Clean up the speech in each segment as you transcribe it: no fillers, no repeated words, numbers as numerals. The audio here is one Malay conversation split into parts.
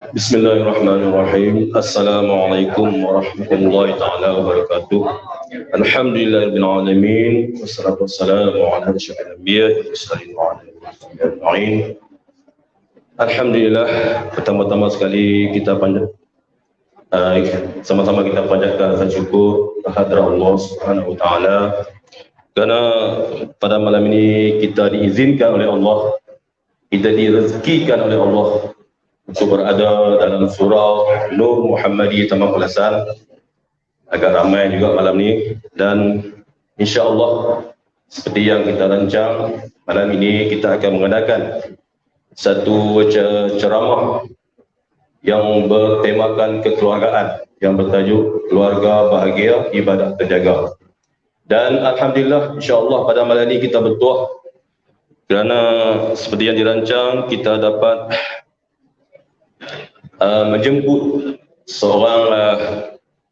Bismillahirrahmanirrahim. Assalamualaikum warahmatullahi taala wabarakatuh. Alhamdulillahirabbil alamin wassalatu wassalamu ala asyrofil anbiya'i mursalin wa ala alihi ajma'in. Alhamdulillah, pertama-tama sekali kita sama-sama kita panjatkan rasa syukur kehadrat Allah Subhanahu wa taala kerana pada malam ini kita diizinkan oleh Allah, kita direzekikan oleh Allah untuk berada dalam surah Nur Muhammadiyah Tamam Pelasan. Agak ramai juga malam ni, dan insya-Allah seperti yang kita rancang, malam ini kita akan mengadakan satu ceramah yang bertemakan kekeluargaan yang bertajuk Keluarga Bahagia Ibadah Terjaga. Dan alhamdulillah, insya-Allah pada malam ini kita bertuah kerana seperti yang dirancang kita dapat menjemput seorang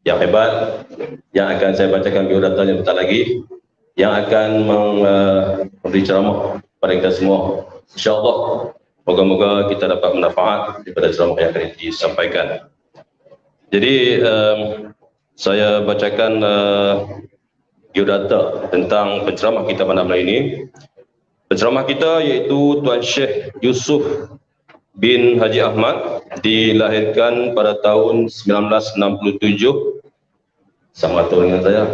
yang hebat yang akan saya bacakan biodatanya bentar lagi, yang akan memberi ceramah pada kita semua. InsyaAllah, moga-moga kita dapat manfaat daripada ceramah yang akan disampaikan. Jadi saya bacakan biodata tentang penceramah kita pada malam ini. Penceramah kita iaitu Tuan Syekh Yusuf bin Haji Ahmad, dilahirkan pada tahun 1967, sama tahun dengan saya,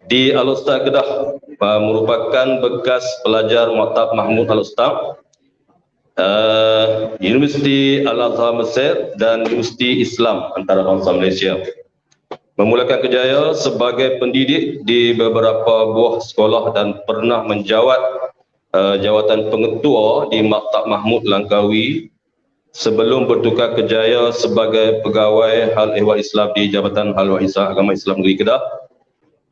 di Al-Ustaz Kedah, merupakan bekas pelajar Maktab Mahmud Al-Ustaz, Universiti Al-Azhar Mesir dan Universiti Islam Antarabangsa Malaysia. Memulakan kerjaya sebagai pendidik di beberapa buah sekolah dan pernah menjawat jawatan pengetua di Maktab Mahmud Langkawi sebelum bertukar kerjaya sebagai pegawai Hal Ehwal Islam di Jabatan Hal Wahizah Agama Islam Negeri Kedah.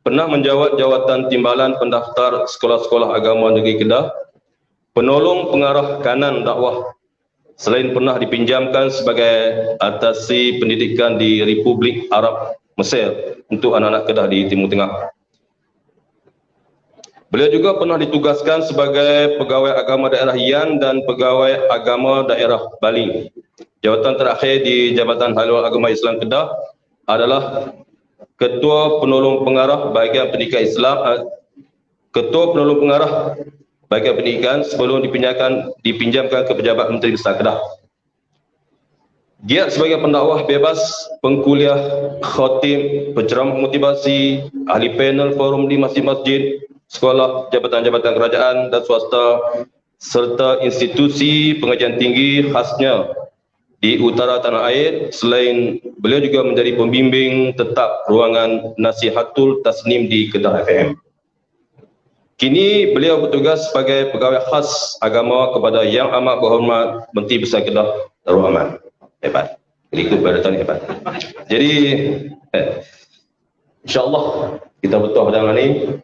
Pernah menjawat jawatan timbalan pendaftar sekolah-sekolah agama Negeri Kedah, penolong pengarah kanan dakwah, selain pernah dipinjamkan sebagai atasi pendidikan di Republik Arab Mesir untuk anak-anak Kedah di Timur Tengah. Beliau juga pernah ditugaskan sebagai pegawai agama daerah Yan dan pegawai agama daerah Bali. Jawatan terakhir di Jabatan Halal Agama Islam Kedah adalah Ketua Penolong Pengarah Bahagian Pendidikan Islam, Ketua Penolong Pengarah Bahagian Pendidikan sebelum dipinjamkan ke Pejabat Menteri Besar Kedah. Giat sebagai pendakwah bebas, pengkuliah, khatib, penceramah motivasi, ahli panel forum di masjid-masjid, sekolah, jabatan-jabatan kerajaan dan swasta, serta institusi pengajian tinggi khasnya di utara tanah air. Selain beliau juga menjadi pembimbing tetap ruangan Nasihatul Tasnim di Kedah FM. Kini beliau bertugas sebagai pegawai khas agama kepada Yang Amat Berhormat Menteri Besar Kedah Darul Aman. Hebat. Jadi itu pada tahun hebat. Jadi insya-Allah kita bertuah pada malam ini.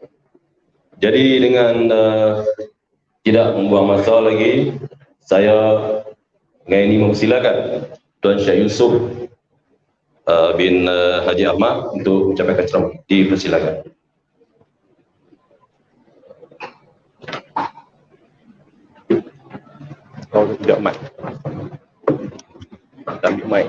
Jadi dengan tidak membuang masa lagi, saya dengan ini mempersilakan Tuan Syekh Yusuf bin Haji Ahmad untuk menyampaikan ceramah. Dipersilakan. Kau tidak mic. Ambil mic.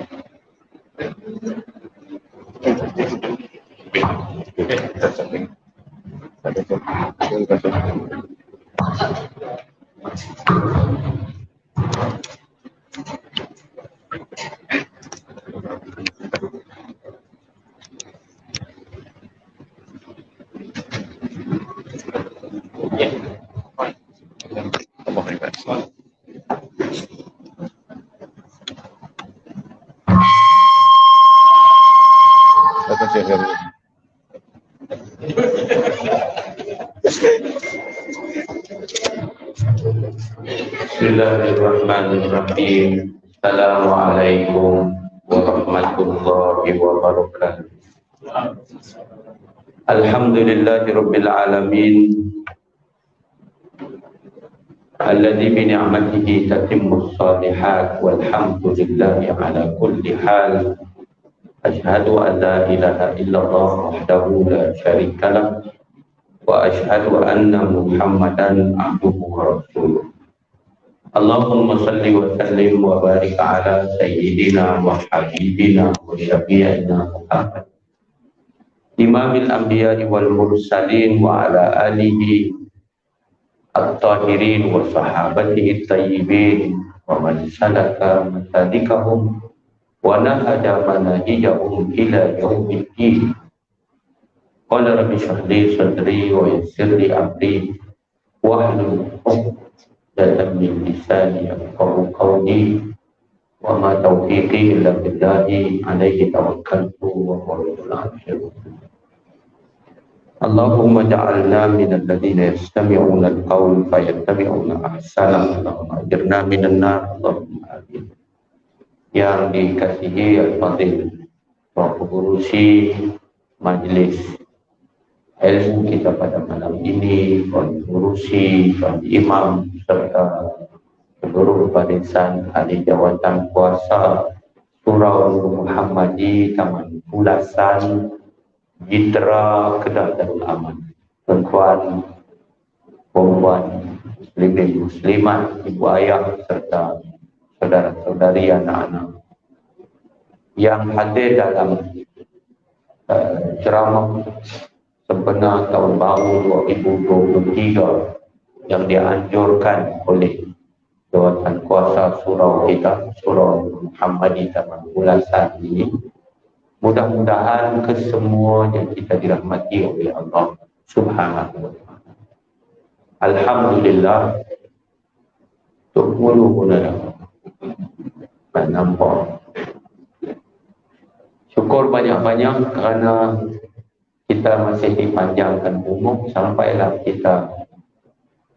Bismillahirrahmanirrahim. Assalamualaikum warahmatullahi wabarakatuh. Alhamdulillahirabbil alamin. Alladzi bi ni'matihi tatimmus shalihat walhamdulillahi ala kulli hal. Asyhadu an la ilaha illallah wahdahu la syarika lah wa asyhadu anna Muhammadan abduhu wa rasuluh. Allahumma salli wa sallim wa barik ala sayyidina wa habibina wa syafi'ina Muhammad imamil anbiya'i wal mursalin wa ala alihi at-tahirin wa sahabatihi at-tayyibin wa man salaka masadikahum wa nahada manahijahum ila yaumiddin. Qala rabbi shrah li sadri wa yassir li amri wahlul 'uqdatam min lisani yafqahu qawli wa ma taufiqi illa billahi alayhi tawakkaltu wa huwa rabbul 'arsyil 'azim. Allahumma ja'alna minal ladzina yastami'una al-qawl fayattabi'una ahsana. Allahumma ajirna minan nar. Allahumma amin. Yang dikasihi al-fadil wa pengurusi majlis ilmu kita pada malam ini, pengurusi, imam serta seluruh barisan ahli jawatan kuasa Surau Muhammadi Taman Pulasan Jitra Kedah Darul Aman, tuan-tuan, perempuan, muslimin, muslimat, ibu ayah serta saudara-saudari anak-anak yang hadir dalam ceramah sempena tahun baru 2023 yang dianjurkan oleh jawatan kuasa surau kita, Surau Muhammadi Taman Pulasan ini. Mudah-mudahan kesemuanya kita dirahmati oleh Allah Subhanahu wa ta'ala. Alhamdulillah. Tuk mulu pun ada. Tak nampak. Syukur banyak-banyak kerana kita masih dipanjangkan umur sampailah kita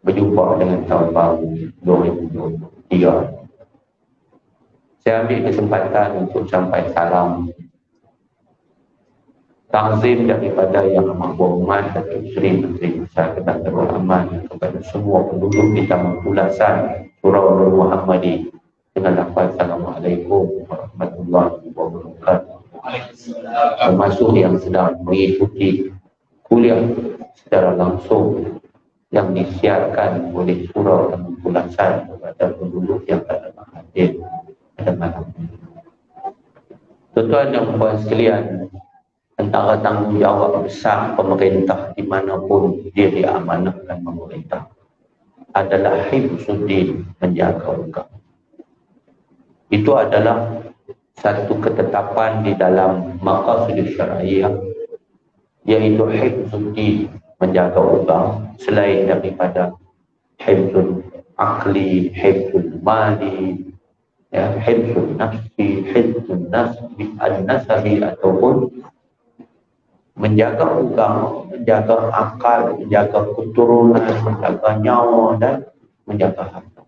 berjumpa dengan tahun baru 2023. Saya ambil kesempatan untuk sampai salam ta'zim daripada Yang Amat Berhormat Datuk Seri Menteri Besar Kedah Darul Aman kepada semua penduduk di Taman Pulasan Surau Nur Muhammadi dengan lafaz Assalamualaikum warahmatullahi wabarakatuh. Termasuk yang sedang mengikuti kuliah secara langsung yang disiarkan oleh Surau Taman Pulasan kepada penduduk yang tak dapat hadir pada malam ini. Tuan-tuan dan puan sekalian, antara tanggungjawab besar pemerintah dimanapun dia diamanahkan pemerintah adalah hifzuddin, menjaga agama. Itu adalah satu ketetapan di dalam maqasid syar'iyyah, iaitu hifzuddin, menjaga agama, selain daripada hifzul akli, hifzul mali, ya, hifzul nafsi, hifzul nasabi ataupun menjaga agama, menjaga akal, menjaga keturunan, menjaga nyawa dan menjaga harta.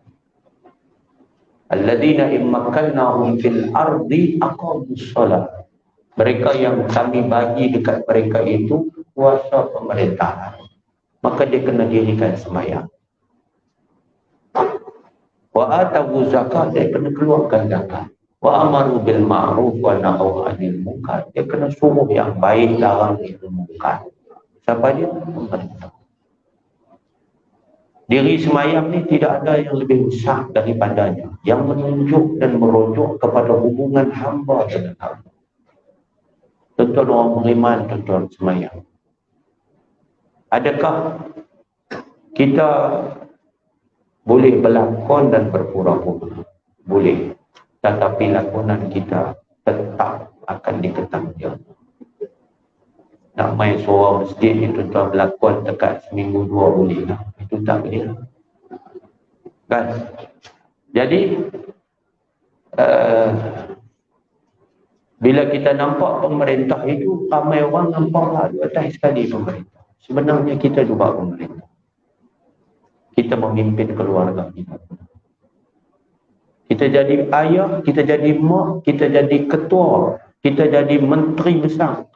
Alladzina immakannahum fil ardi aqamus shalah. Mereka yang kami bagi dekat mereka itu kuasa pemerintahan, maka dia kena dirikan sembahyang. Wa atawu zakat, dia kena keluarkan zakat. Wa amaru bil ma'ruf wa nahaw 'anil munkar, dia kena suruh yang baik, larang yang munkar. Siapa dia? Pemerintah. Diri semayang ni tidak ada yang lebih besar daripadanya, yang menunjuk dan merujuk kepada hubungan hamba dengan Allah. Tuan-tuan orang beriman, tuan-tuan semayang. Adakah kita boleh berlakon dan berpura-pura? Boleh. Tetapi lakonan kita tetap akan diketahui. Nak main surau masjid ni tuan-tuan berlakon dekat seminggu 2 boleh lah. Itu tak boleh. Kan? Jadi bila kita nampak pemerintah itu, ramai orang nampaklah atas sekali pemerintah. Sebenarnya kita juga pemerintah. Kita memimpin keluarga kita. Kita jadi ayah, kita jadi mak, kita jadi ketua, kita jadi menteri besar,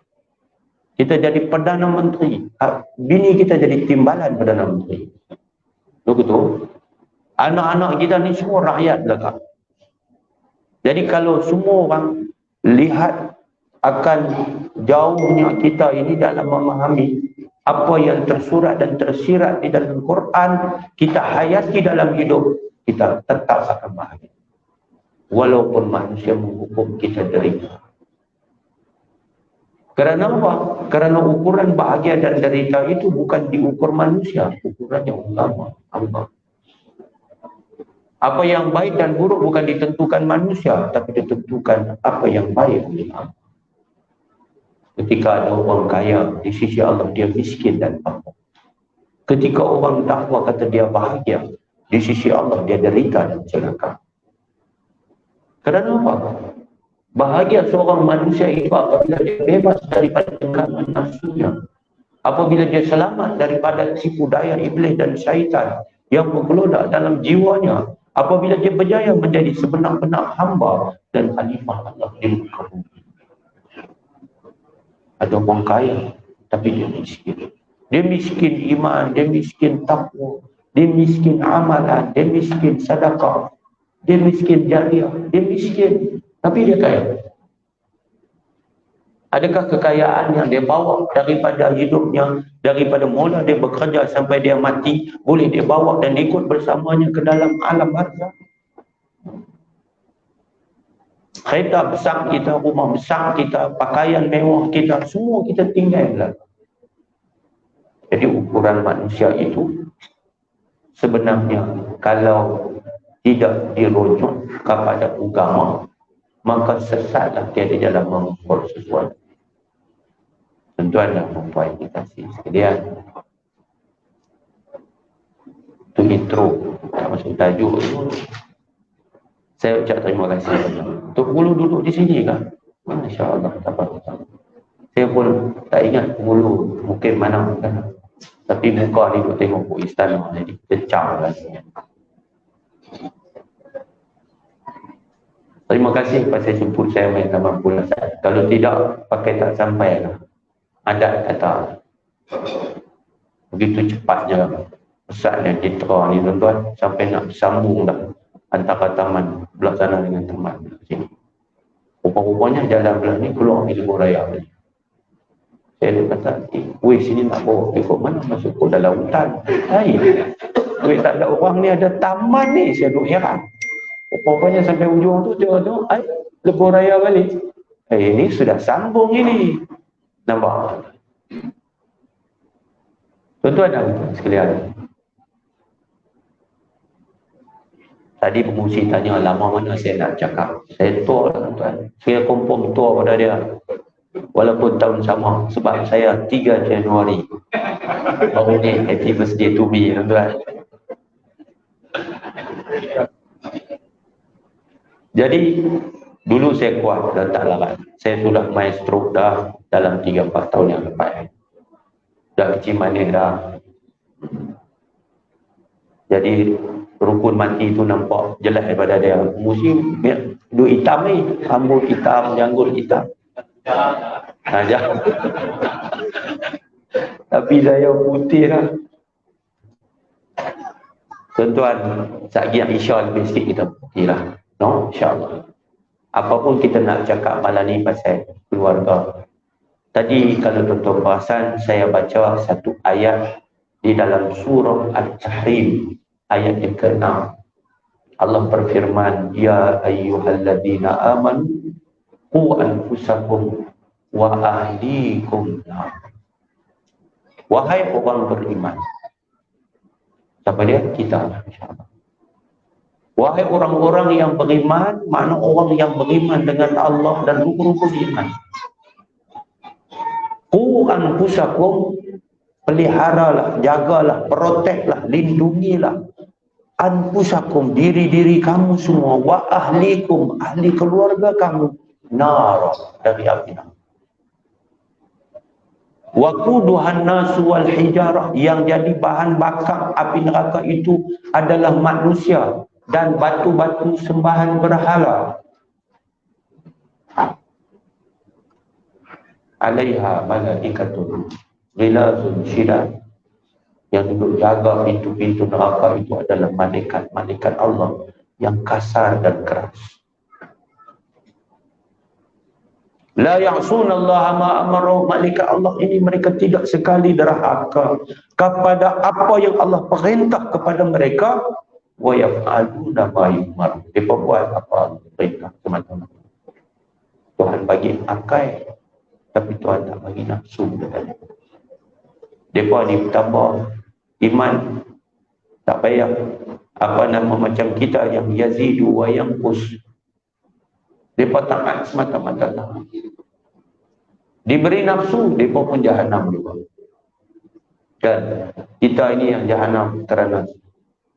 kita jadi Perdana Menteri. Bini kita jadi timbalan Perdana Menteri. Betul? Anak-anak kita ni semua rakyat belakang. Jadi kalau semua orang lihat akan jauhnya kita ini dalam memahami apa yang tersurat dan tersirat di dalam Quran, kita hayati dalam hidup, kita tetap akan bahagia. Walaupun manusia menghukum kita derita. Kerana apa? Kerana ukuran bahagia dan derita itu bukan diukur manusia, ukurannya ulama, Allah. Apa yang baik dan buruk bukan ditentukan manusia, tapi ditentukan apa yang baik oleh Allah. Ketika ada orang kaya, di sisi Allah dia miskin dan apa. Ketika orang takwa kata dia bahagia, di sisi Allah dia derita dan celaka. Kerana apa? Bahagia seorang manusia itu apabila dia bebas daripada genggaman nafsunya. Apabila dia selamat daripada tipu daya iblis dan syaitan yang bergelodak dalam jiwanya. Apabila dia berjaya menjadi sebenar-benar hamba dan khalifah Allah di muka bumi. Ada orang kaya tapi dia miskin. Dia miskin iman, dia miskin takwa, dia miskin amalan, dia miskin sedekah, dia miskin jariah, dia miskin tapi dia kaya. Adakah kekayaan yang dia bawa daripada hidupnya, daripada mula dia bekerja sampai dia mati, boleh dia bawa dan ikut bersamanya ke dalam alam barzakh? Kereta besar kita, rumah besar kita, pakaian mewah kita, semua kita tinggalkan. Jadi ukuran manusia itu sebenarnya kalau tidak dirujuk kepada agama, maka sesatlah dia di dalam mengukur sesuatu. Tuan-tuan dan puan kita sekalian, itu intro, tak masuk tajuk itu. Saya ucap terima kasih. Tok Gulu duduk di sini kan? Masya Allah, saya pun tak ingat Gulu mungkin mana kan? Tapi muka ni duk tengok ke istana, jadi decam rasanya. Terima kasih pasal jemput saya main Taman Pulau. Kalau tidak, pakai tak sampai lah. Adat kata. Begitu cepatnya pesatnya citra ni tuan-tuan, sampai nak sambung dah antara taman belah sana dengan taman belah sini. Rupa-rupanya jalan belah ni keluar di Lebuh Raya tadi. Saya kata, weh sini nak bawa ikut mana masuk ke dalam hutan. Weh tak ada orang ni, ada taman ni. Saya duduk heran. Rupanya sampai ujung tu tengok-tengok, Lebuh Raya balik. Ini sudah sambung ini. Nampak? Tuan-tuan dan puan sekalian. Tadi pengusi tanya lama mana saya nak cakap. Saya tua lah tuan-tuan. Saya confirm tua pada dia. Walaupun tahun sama. Sebab saya 3 Januari. Baru ni happy birthday to me tuan-tuan. Jadi dulu saya kuat dan tak larat. Saya sudah maestro dah dalam 3-4 tahun yang lepas. Dah kecil manis dah. Jadi rukun mati tu nampak jelas daripada dia. Musim duk hitam ni, rambut hitam, janggut hitam. Jangan. Tapi saya putih lah. Tuan-tuan, sekejap insya lebih sikit kita putih lah. No, insyaAllah. Apapun kita nak cakap malam ni pasal keluarga. Tadi kalau tuan-tuan perasan, saya baca satu ayat di dalam surah Al-Tahrim, ayat yang ke-6. Allah berfirman, Ya ayyuhalladzina amanu qu anfusakum wa ahlikum nar. Wahai orang beriman. Siapa dia? Kita lah, insyaAllah. Wahai orang-orang yang beriman, makna orang yang beriman dengan Allah dan rukun-rukun iman. Qu anfusakum, peliharalah, jagalah, proteklah, lindungilah anfusakum, diri-diri kamu semua, wa ahlikum, ahli keluarga kamu, nar, dari api neraka. Waquduhan nasu wal hijarah, yang jadi bahan bakar api neraka itu adalah manusia dan batu-batu sembahan berhala. Alaiha malaikatun ghilazun syidad, yang duduk jaga pintu-pintu neraka itu adalah malaikat-malaikat Allah yang kasar dan keras. La ya'sunallaha ma amara, malaikat Allah ini mereka tidak sekali derhaka kepada apa yang Allah perintah kepada mereka, wa yaf'aluna ma yu'mar. Mereka buat apa perintah semata-mata. Tuhan bagi akal, tapi Tuhan tak bagi nafsu dekat mereka. Mereka ni bertambah iman, tak payah apa nama macam kita yang yazidu wa yanqus. Mereka taat semata-mata taat. Diberi nafsu, mereka pun jahanam juga. Dan kita ini yang jahanam kerana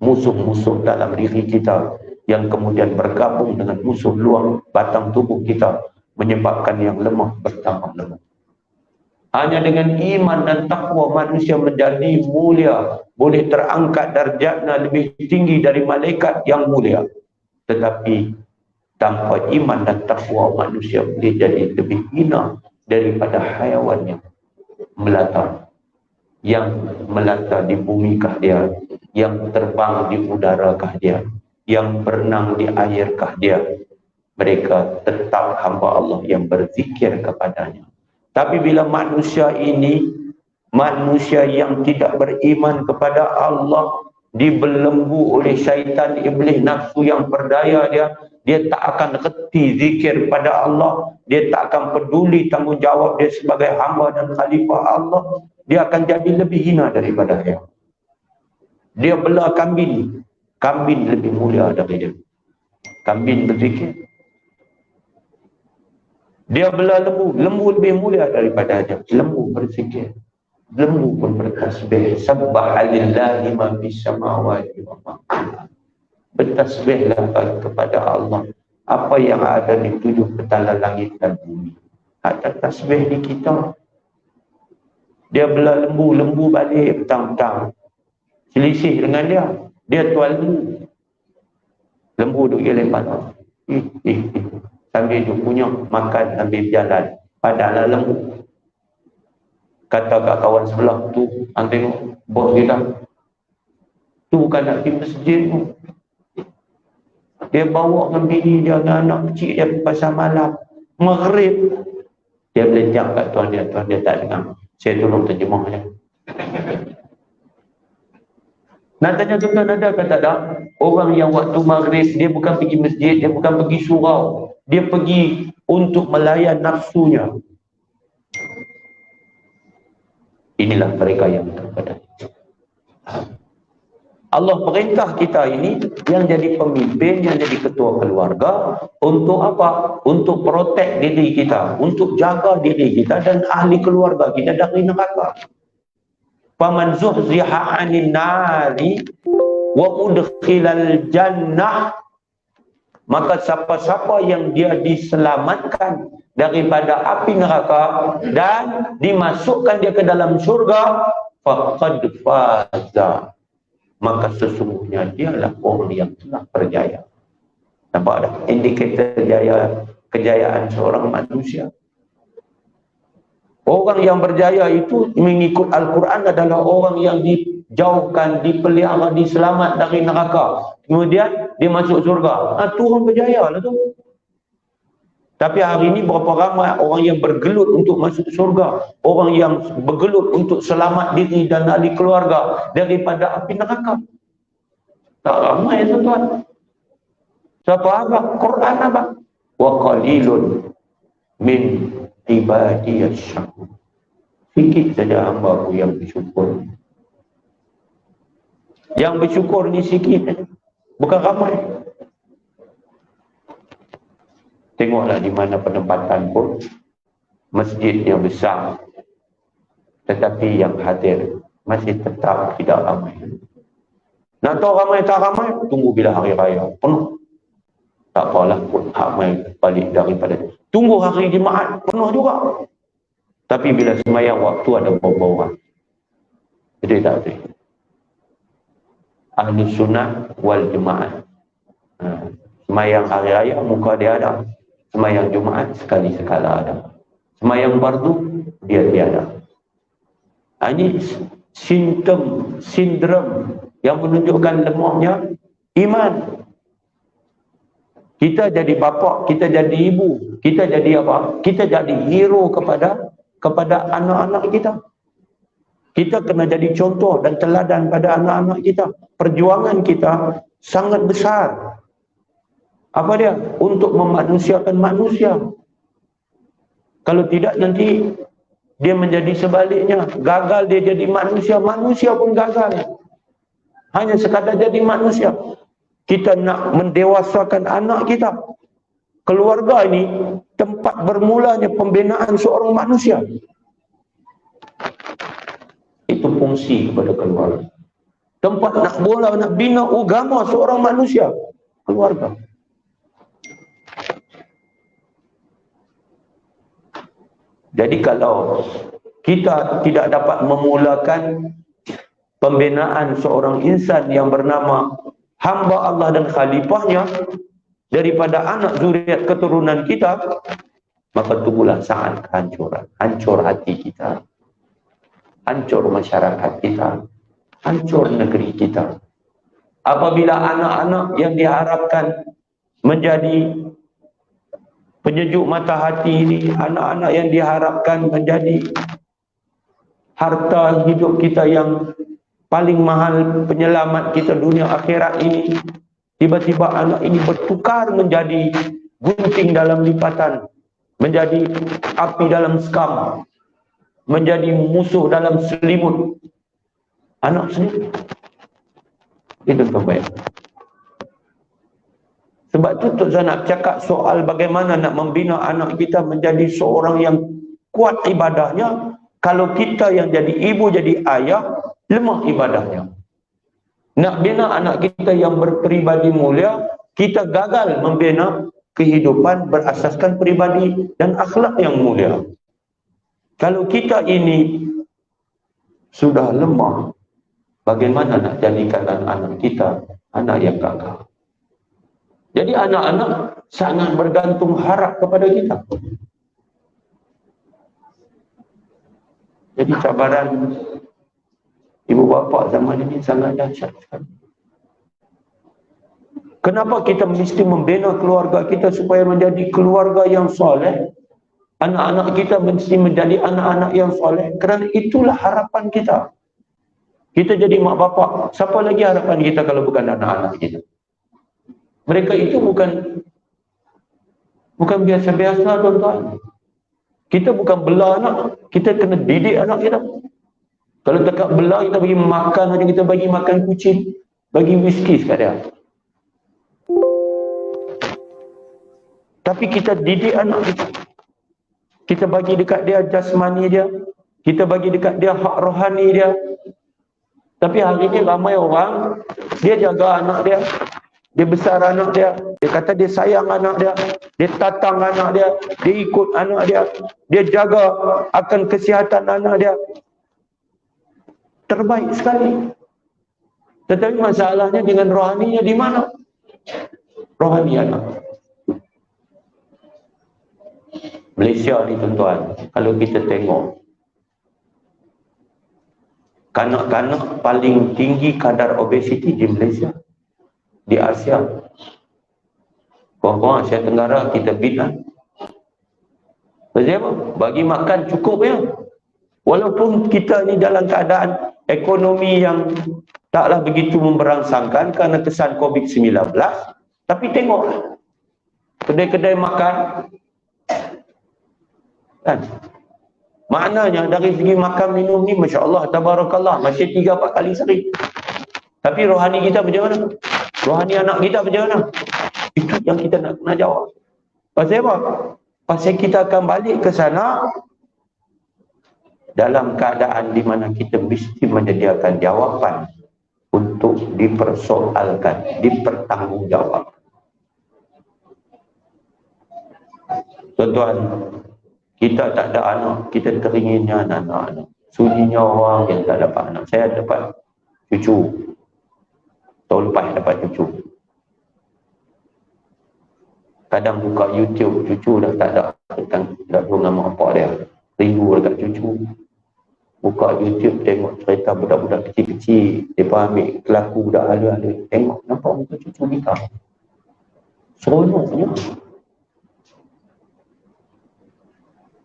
musuh-musuh dalam diri kita yang kemudian bergabung dengan musuh luar batang tubuh kita, menyebabkan yang lemah bertambah lemah. Hanya dengan iman dan takwa manusia menjadi mulia, boleh terangkat darjatnya lebih tinggi dari malaikat yang mulia. Tetapi tanpa iman dan takwa manusia boleh jadi lebih hina daripada haiwan yang melata. Yang melata di bumi kah dia, yang terbang di udara kah dia, yang berenang di air kah dia. Mereka tetap hamba Allah yang berzikir kepadanya. Tapi bila manusia ini, manusia yang tidak beriman kepada Allah, dibelenggu oleh syaitan, iblis, nafsu yang berdaya dia tak akan reti zikir pada Allah, dia tak akan peduli tanggungjawab dia sebagai hamba dan khalifah Allah, dia akan jadi lebih hina daripada dia. Dia bela kambing, kambing lebih mulia dari dia. Kambing berzikir. Dia bela lembu, lembu lebih mulia daripada dia. Lembu berzikir, lembu pun bertasbih. Subhanallahi ma fis samawati wa ma fil ardh. Bertasbihlah kepada Allah apa yang ada di 7 petala langit dan bumi. Ada tasbih di kita. Dia bela lembu, lembu balik petang-petang. Selisih dengan dia. Dia tuan lembu. Lembu duk geleng patah. Sambil dia punya makan sambil berjalan. Padahal lembu. Kata kat kawan sebelah tu, tengok bos kita. Tu bukan nak pergi masjid tu. Dia bawa dengan bini dia, dengan anak kecil dia pasal malam. Maghrib. Dia belenjak kat tuan dia tak dengar. Saya tolong terjemah dia. Nak tanya tuan ada ke tak ada? Orang yang waktu maghrib dia bukan pergi masjid, dia bukan pergi surau. Dia pergi untuk melayan nafsunya. Inilah mereka yang terpedaya. Allah perintah kita ini yang jadi pemimpin, yang jadi ketua keluarga untuk apa? Untuk protect diri kita, untuk jaga diri kita dan ahli keluarga kita dari neraka. Faman zuhziha 'anil nari wa udkhilal jannah, maka siapa-siapa yang dia diselamatkan daripada api neraka dan dimasukkan dia ke dalam syurga, faqad faza, maka sesungguhnya dialah orang yang telah berjaya. Nampak ada indikator kejayaan seorang manusia. Orang yang berjaya itu mengikut Al-Quran adalah orang yang dijauhkan, dipelihara, diselamat dari neraka. Kemudian dia masuk surga. Tu orang berjaya lah tu. Tapi hari ini berapa ramai orang yang bergelut untuk masuk surga. Orang yang bergelut untuk selamat diri dan ahli keluarga daripada api neraka. Tak ramai tuan-tuan. Siapa abang? Quran abang. Wa qalilun min ibadiyas syakur. Sikit saja hamba-Ku yang bersyukur. Yang bersyukur ni sikit, bukan ramai. Tengoklah di mana penempatan pun masjidnya besar, tetapi yang hadir masih tetap tidak ramai. Nak tahu ramai tak ramai? Tunggu bila hari raya penuh. Tak apalah pun ramai balik daripada. Tunggu hari Jumaat penuh juga. Tapi bila sembahyang waktu ada bau-bauan. Jadi tak boleh. Ahli sunnah wal Jumaat. Sembahyang hari raya muka dia ada. Sembahyang Jumaat sekali-sekala ada. Sembahyang fardu dia tiada. Ini sindrom yang menunjukkan lemahnya iman. Kita jadi bapa, kita jadi ibu, kita jadi apa? Kita jadi hero kepada anak-anak kita. Kita kena jadi contoh dan teladan pada anak-anak kita. Perjuangan kita sangat besar. Apa dia? Untuk memanusiakan manusia. Kalau tidak nanti dia menjadi sebaliknya. Gagal dia jadi manusia, manusia pun gagal. Hanya sekadar jadi manusia. Kita nak mendewasakan anak kita. Keluarga ini tempat bermulanya pembinaan seorang manusia. Itu fungsi kepada keluarga. Tempat nak bola, nak bina agama seorang manusia. Keluarga. Jadi kalau kita tidak dapat memulakan pembinaan seorang insan yang bernama hamba Allah dan khalifahnya daripada anak zuriat keturunan kita, maka tunggulah saat kehancuran. Hancur hati kita, hancur masyarakat kita, hancur negeri kita. Apabila anak-anak yang diharapkan menjadi penyejuk mata hati ini, anak-anak yang diharapkan menjadi harta hidup kita yang paling mahal, penyelamat kita dunia akhirat ini, tiba-tiba anak ini bertukar menjadi gunting dalam lipatan, menjadi api dalam sekam, menjadi musuh dalam selimut. Anak sendiri itu terbaik. Sebab itu Tok Zainab cakap soal bagaimana nak membina anak kita menjadi seorang yang kuat ibadahnya. Kalau kita yang jadi ibu, jadi ayah, lemah ibadahnya. Nak bina anak kita yang berperibadi mulia, kita gagal membina kehidupan berasaskan peribadi dan akhlak yang mulia. Kalau kita ini sudah lemah, bagaimana nak jadikan anak kita anak yang gagah? Jadi anak-anak sangat bergantung harap kepada kita. Jadi cabaran ibu bapa zaman ini sangat dahsyat sekali. Kenapa kita mesti membina keluarga kita supaya menjadi keluarga yang soleh? Anak-anak kita mesti menjadi anak-anak yang soleh. Kerana itulah harapan kita. Kita jadi mak bapak. Siapa lagi harapan kita kalau bukan anak-anak kita? Mereka itu bukan biasa-biasa, tuan-tuan. Kita bukan bela anak, kita kena didik anak kita. Kalau dekat bela, kita bagi makan saja, kita bagi makan kucing, bagi whisky sekat dia. Tapi kita didik anak kita. Kita bagi dekat dia jasmani dia, kita bagi dekat dia hak rohani dia. Tapi hari ini ramai orang, dia jaga anak dia, dia besar anak dia, dia kata dia sayang anak dia, dia tatang anak dia, dia ikut anak dia jaga akan kesihatan anak dia. Terbaik sekali. Tetapi masalahnya dengan rohaninya di mana? Rohani anak. Malaysia ni tuan-tuan, kalau kita tengok, kanak-kanak paling tinggi kadar obesiti di Malaysia. Di Asia, kawan-kawan Asia Tenggara kita bina. Sebab apa? Bagi makan cukup ya. Walaupun kita ni dalam keadaan ekonomi yang taklah begitu memberangsangkan kerana kesan COVID-19, tapi tengok kedai-kedai makan kan. Maknanya dari segi makan minum ni Masya Allah, Tabarakallah, masih 3-4 kali sehari. Tapi rohani kita macam mana? Rohani anak kita macam mana? Itu yang kita nak kena jawab. Pasal apa? Pasal kita akan balik ke sana dalam keadaan di mana kita mesti menyediakan jawapan untuk dipersoalkan, dipertanggungjawab. Tuan-tuan, kita tak ada anak, kita teringinnya anak-anak. Sunyinya orang yang tak dapat anak. Saya dapat cucu. Tahun lepas dapat cucu. Kadang buka YouTube, cucu dah tak ada. Tak tahu nama apa dia. Rindu dekat cucu. Buka YouTube, tengok cerita budak-budak kecil-kecil. Mereka ambil kelaku budak halus-halus. Tengok, nampak muka cucu kita. Seronoknya.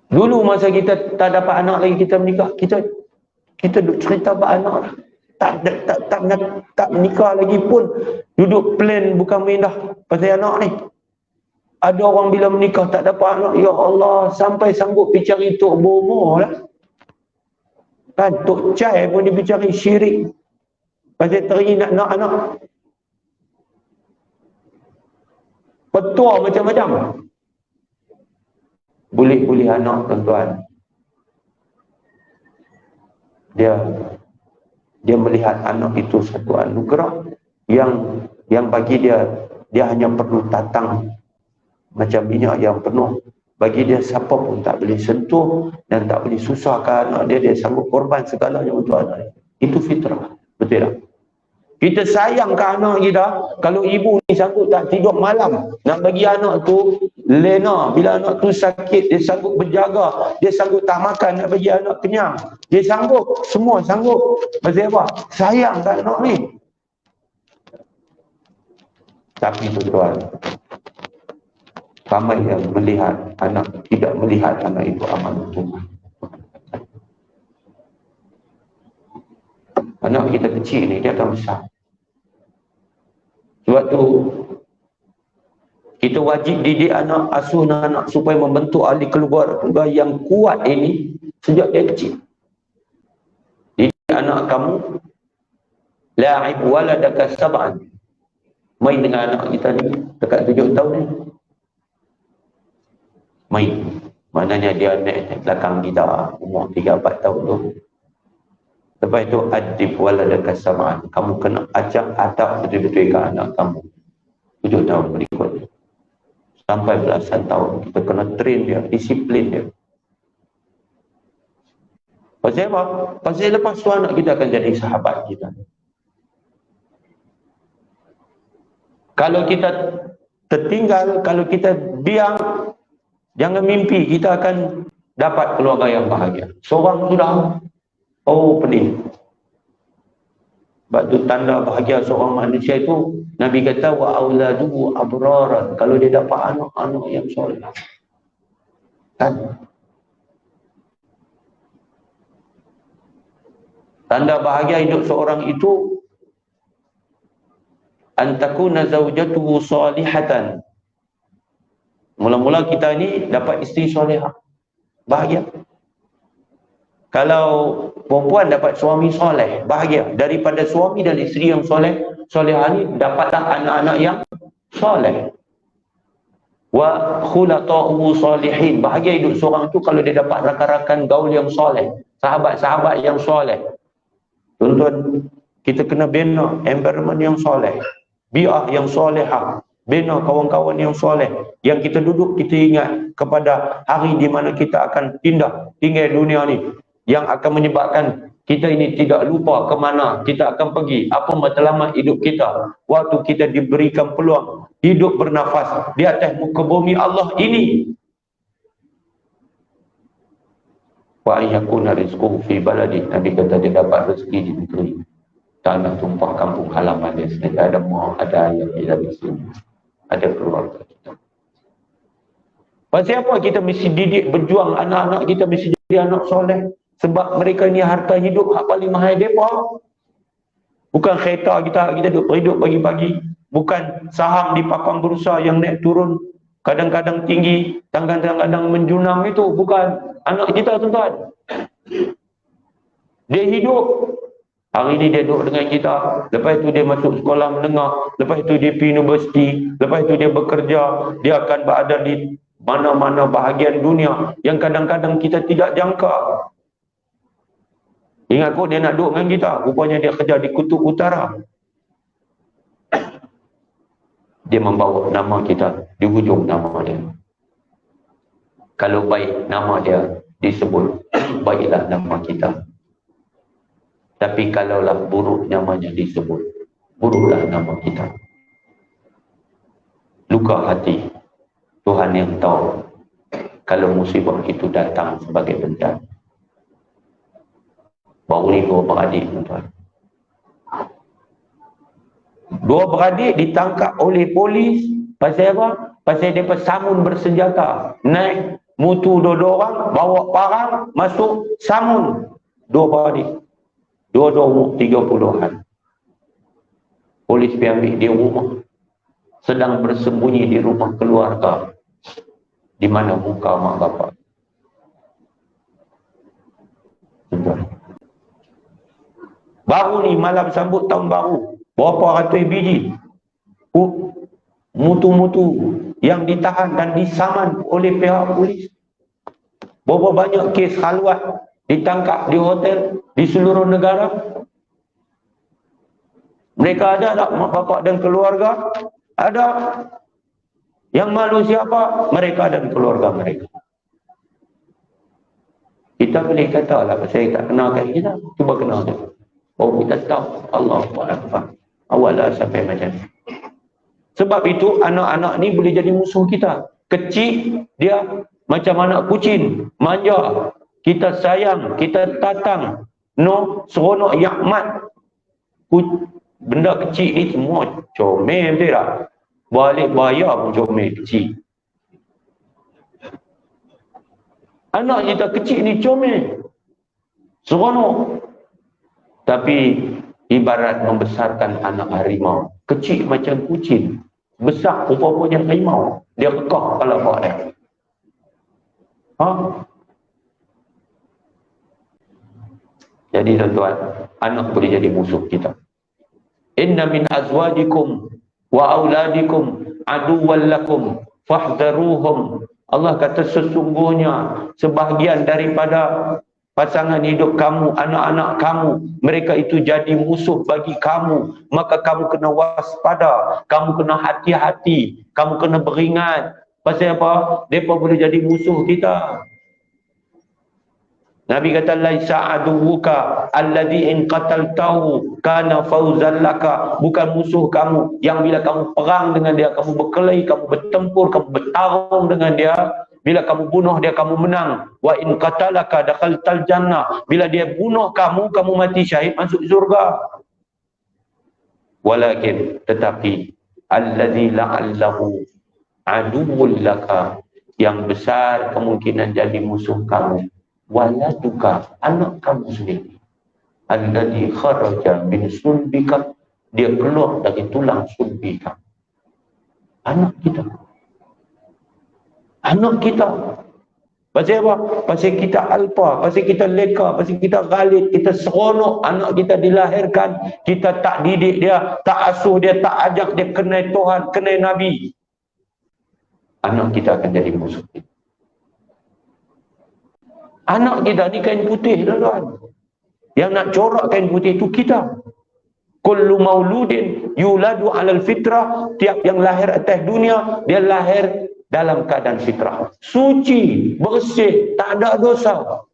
Dulu masa kita tak dapat anak lagi, kita menikah, kita duk cerita buat anak. tak menikah lagi pun duduk plan bukan main dah pasal anak ni. Ada orang bila menikah tak dapat anak, ya Allah, sampai sanggup pergi cari Tok Bomo lah. Kan Tok Cai pun dia pergi cari syirik pasal teringat nak anak. Petua macam-macam. Boleh anak tuan-tuan. Dia melihat anak itu satu anugerah yang bagi dia hanya perlu tatang macam minyak yang penuh. Bagi dia siapa pun tak boleh sentuh dan tak boleh susahkan anak dia. Dia sanggup korban segalanya untuk anak dia. Itu fitrah. Betul tak? Kita sayang ke anak kita. Kalau ibu ni sanggup tak tidur malam nak bagi anak tu lena. Bila anak tu sakit, dia sanggup berjaga. Dia sanggup tak makan nak bagi anak kenyang. Dia sanggup. Semua sanggup. Pasal apa? Sayang ke anak ni. Tapi tuan-tuan, ramai yang tidak melihat anak itu amanah Tuhan. Anak kita kecil ni, dia akan besar. Sebab tu, kita wajib didik anak, asuh anak supaya membentuk ahli keluarga yang kuat ini sejak dia kecil. Didik anak kamu, la'ib waladaka sab'an. Main dengan anak kita ni, dekat 7 tahun ni. Main. Maknanya dia naik belakang kita, umur 3-4 tahun tu. Lepas itu, adib waladaka sab'an. Kamu kena ajak adab betul-betul ke anak kamu. 7 tahun berikutnya. Sampai belasan tahun. Kita kena train dia, disiplin dia. Pasal apa? Pasal lepas tu anak kita akan jadi sahabat kita. Kalau kita tertinggal, kalau kita diam, jangan mimpi kita akan dapat keluarga yang bahagia. Seorang sudah, pening. Sebab tu tanda bahagia seorang manusia itu, Nabi kata, wa auladuhu abraran. Kalau dia dapat anak-anak yang soleh. Kan? Tanda bahagia hidup seorang itu, antakuna zaujatuhu salihatan. Mula-mula kita ni dapat isteri solehah. Bahagia. Kalau perempuan dapat suami soleh, bahagia. Daripada suami dan isteri yang solehah ni, dapatlah anak-anak yang soleh. Wa khulata'uhu salihin. Bahagia hidup seorang tu kalau dia dapat rakan-rakan gaul yang soleh. Sahabat-sahabat yang soleh. Tuan-tuan, kita kena bina environment yang soleh. Bi'ah yang solehah. Bina kawan-kawan yang soleh. Yang kita duduk, kita ingat kepada hari di mana kita akan pindah tinggal dunia ni. Yang akan menyebabkan kita ini tidak lupa ke mana kita akan pergi. Apa matlamat hidup kita. Waktu kita diberikan peluang hidup bernafas di atas muka bumi Allah ini. Wa ayyakuna rizquhu fi baladi. Nabi kata dia dapat rezeki di negeri. Tanah tumpah kampung halaman dia sendiri. Ada mak, ada ayah kita di sini. Ada keluarga kita. Pasal apa kita mesti didik, berjuang anak-anak kita mesti jadi anak soleh? Sebab mereka ni harta hidup hak paling mahal mereka. Bukan kereta kita hidup pagi-pagi. Bukan saham di papan bursa yang naik turun. Kadang-kadang tinggi, kadang-kadang menjunam itu. Bukan anak kita, tuan-tuan. Dia hidup. Hari ni dia duduk dengan kita. Lepas itu dia masuk sekolah menengah. Lepas itu dia pergi universiti. Lepas itu dia bekerja. Dia akan berada di mana-mana bahagian dunia yang kadang-kadang kita tidak jangka. Ingat kot dia nak duduk dengan kita. Rupanya dia kerja di kutub utara. Dia membawa nama kita di hujung nama dia. Kalau baik nama dia disebut, baiklah nama kita. Tapi kalaulah buruk namanya disebut, buruklah nama kita. Luka hati, Tuhan yang tahu kalau musibah itu datang sebagai bencana. Baru ni 2 beradik, tuan-tuan. 2 beradik ditangkap oleh polis. Pasal apa? Pasal mereka samun bersenjata. Naik mutu 2 orang, bawa parang, masuk samun 2 beradik. Dua-dua umur 30-an. Polis pergi ambil dia rumah. Sedang bersembunyi di rumah keluarga. Di mana muka mak bapak. Baru ni malam sambut tahun baru. Berapa ratus biji. Mutu-mutu yang ditahan dan disaman oleh pihak polis. Berapa banyak kes khalwat ditangkap di hotel di seluruh negara. Mereka ada tak mak bapak dan keluarga? Ada. Yang malu siapa? Mereka dan keluarga mereka. Kita boleh kata lah, saya tak kenalkan kita. Cuba kenal dia. Oh, kita tahu Allahu Akbar. Awallah sampai macam ni. Sebab itu anak-anak ni boleh jadi musuh kita. Kecil dia macam anak kucing, manja. Kita sayang, kita tatang. No, seronok yakmat. Benda kecil ni semua comel, betul tak? Balik bayar pun comel kecil. Anak kita kecil ni comel, seronok. Tapi ibarat membesarkan anak harimau. Kecil macam kucing, besar rupa-rupanya harimau. Dia kekah kepala bapak dia. Jadi tuan-tuan, anak boleh jadi musuh kita. Inna min azwajikum wa auladikum aduwwan lakum fahdharuhum. Allah kata sesungguhnya sebahagian daripada pasangan hidup kamu, anak-anak kamu, mereka itu jadi musuh bagi kamu. Maka kamu kena waspada, kamu kena hati-hati, kamu kena beringat. Pasal apa? Mereka boleh jadi musuh kita. Nabi kata laisa aduwuka alladhi in qataltahu kana fawzan laka. Bukan musuh kamu yang bila kamu perang dengan dia, kamu berkelahi, kamu bertempur, kamu bertarung dengan dia, bila kamu bunuh dia, kamu menang. Wa in qatalaka dakhaltal jannah. Bila dia bunuh kamu, kamu mati syahid, masuk surga. Walakin, tetapi alladhi la'allahu aduwwul laka, yang besar kemungkinan jadi musuh kamu, waladuka, anak kamu sendiri, alladhi kharaja min sulbika, dia keluar dari tulang sulbi kamu. Anak kita. Anak kita. Pasal apa? Pasal kita alpa, pasal kita leka, pasal kita ghalid, kita seronok anak kita dilahirkan, kita tak didik dia, tak asuh dia, tak ajak dia kenal Tuhan, kenal Nabi. Anak kita akan jadi musuh kita. Anak kita ni kain putih, tuan-tuan. Yang nak corak kain putih itu kita. Kullu mauludin yuladu alal fitrah. Tiap yang lahir atas dunia, dia lahir dalam keadaan fitrah. Suci, bersih, tak ada dosa.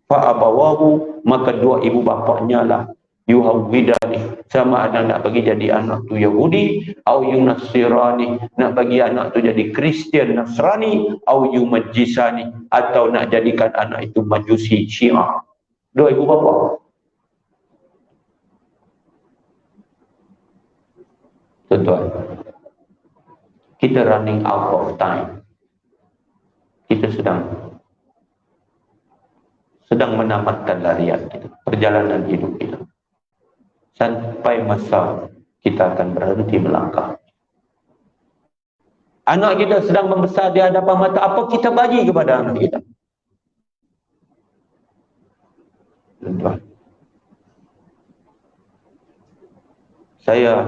Fa'abawahu, maka dua ibu bapaknya lah yuhawwidani, sama ada nak bagi jadi anak tu Yahudi, au yunasirani, nak bagi anak tu jadi Kristian Nasrani, au yumajjisani, atau nak jadikan anak itu Majusi Syiah. Dua ibu bapa. Tuan-tuan, kita running out of time. Kita sedang menamatkan larian kita, perjalanan hidup kita. Sampai masa kita akan berhenti melangkah. Anak kita sedang membesar di hadapan mata. Apa kita bagi kepada anak kita? Tuan-tuan, saya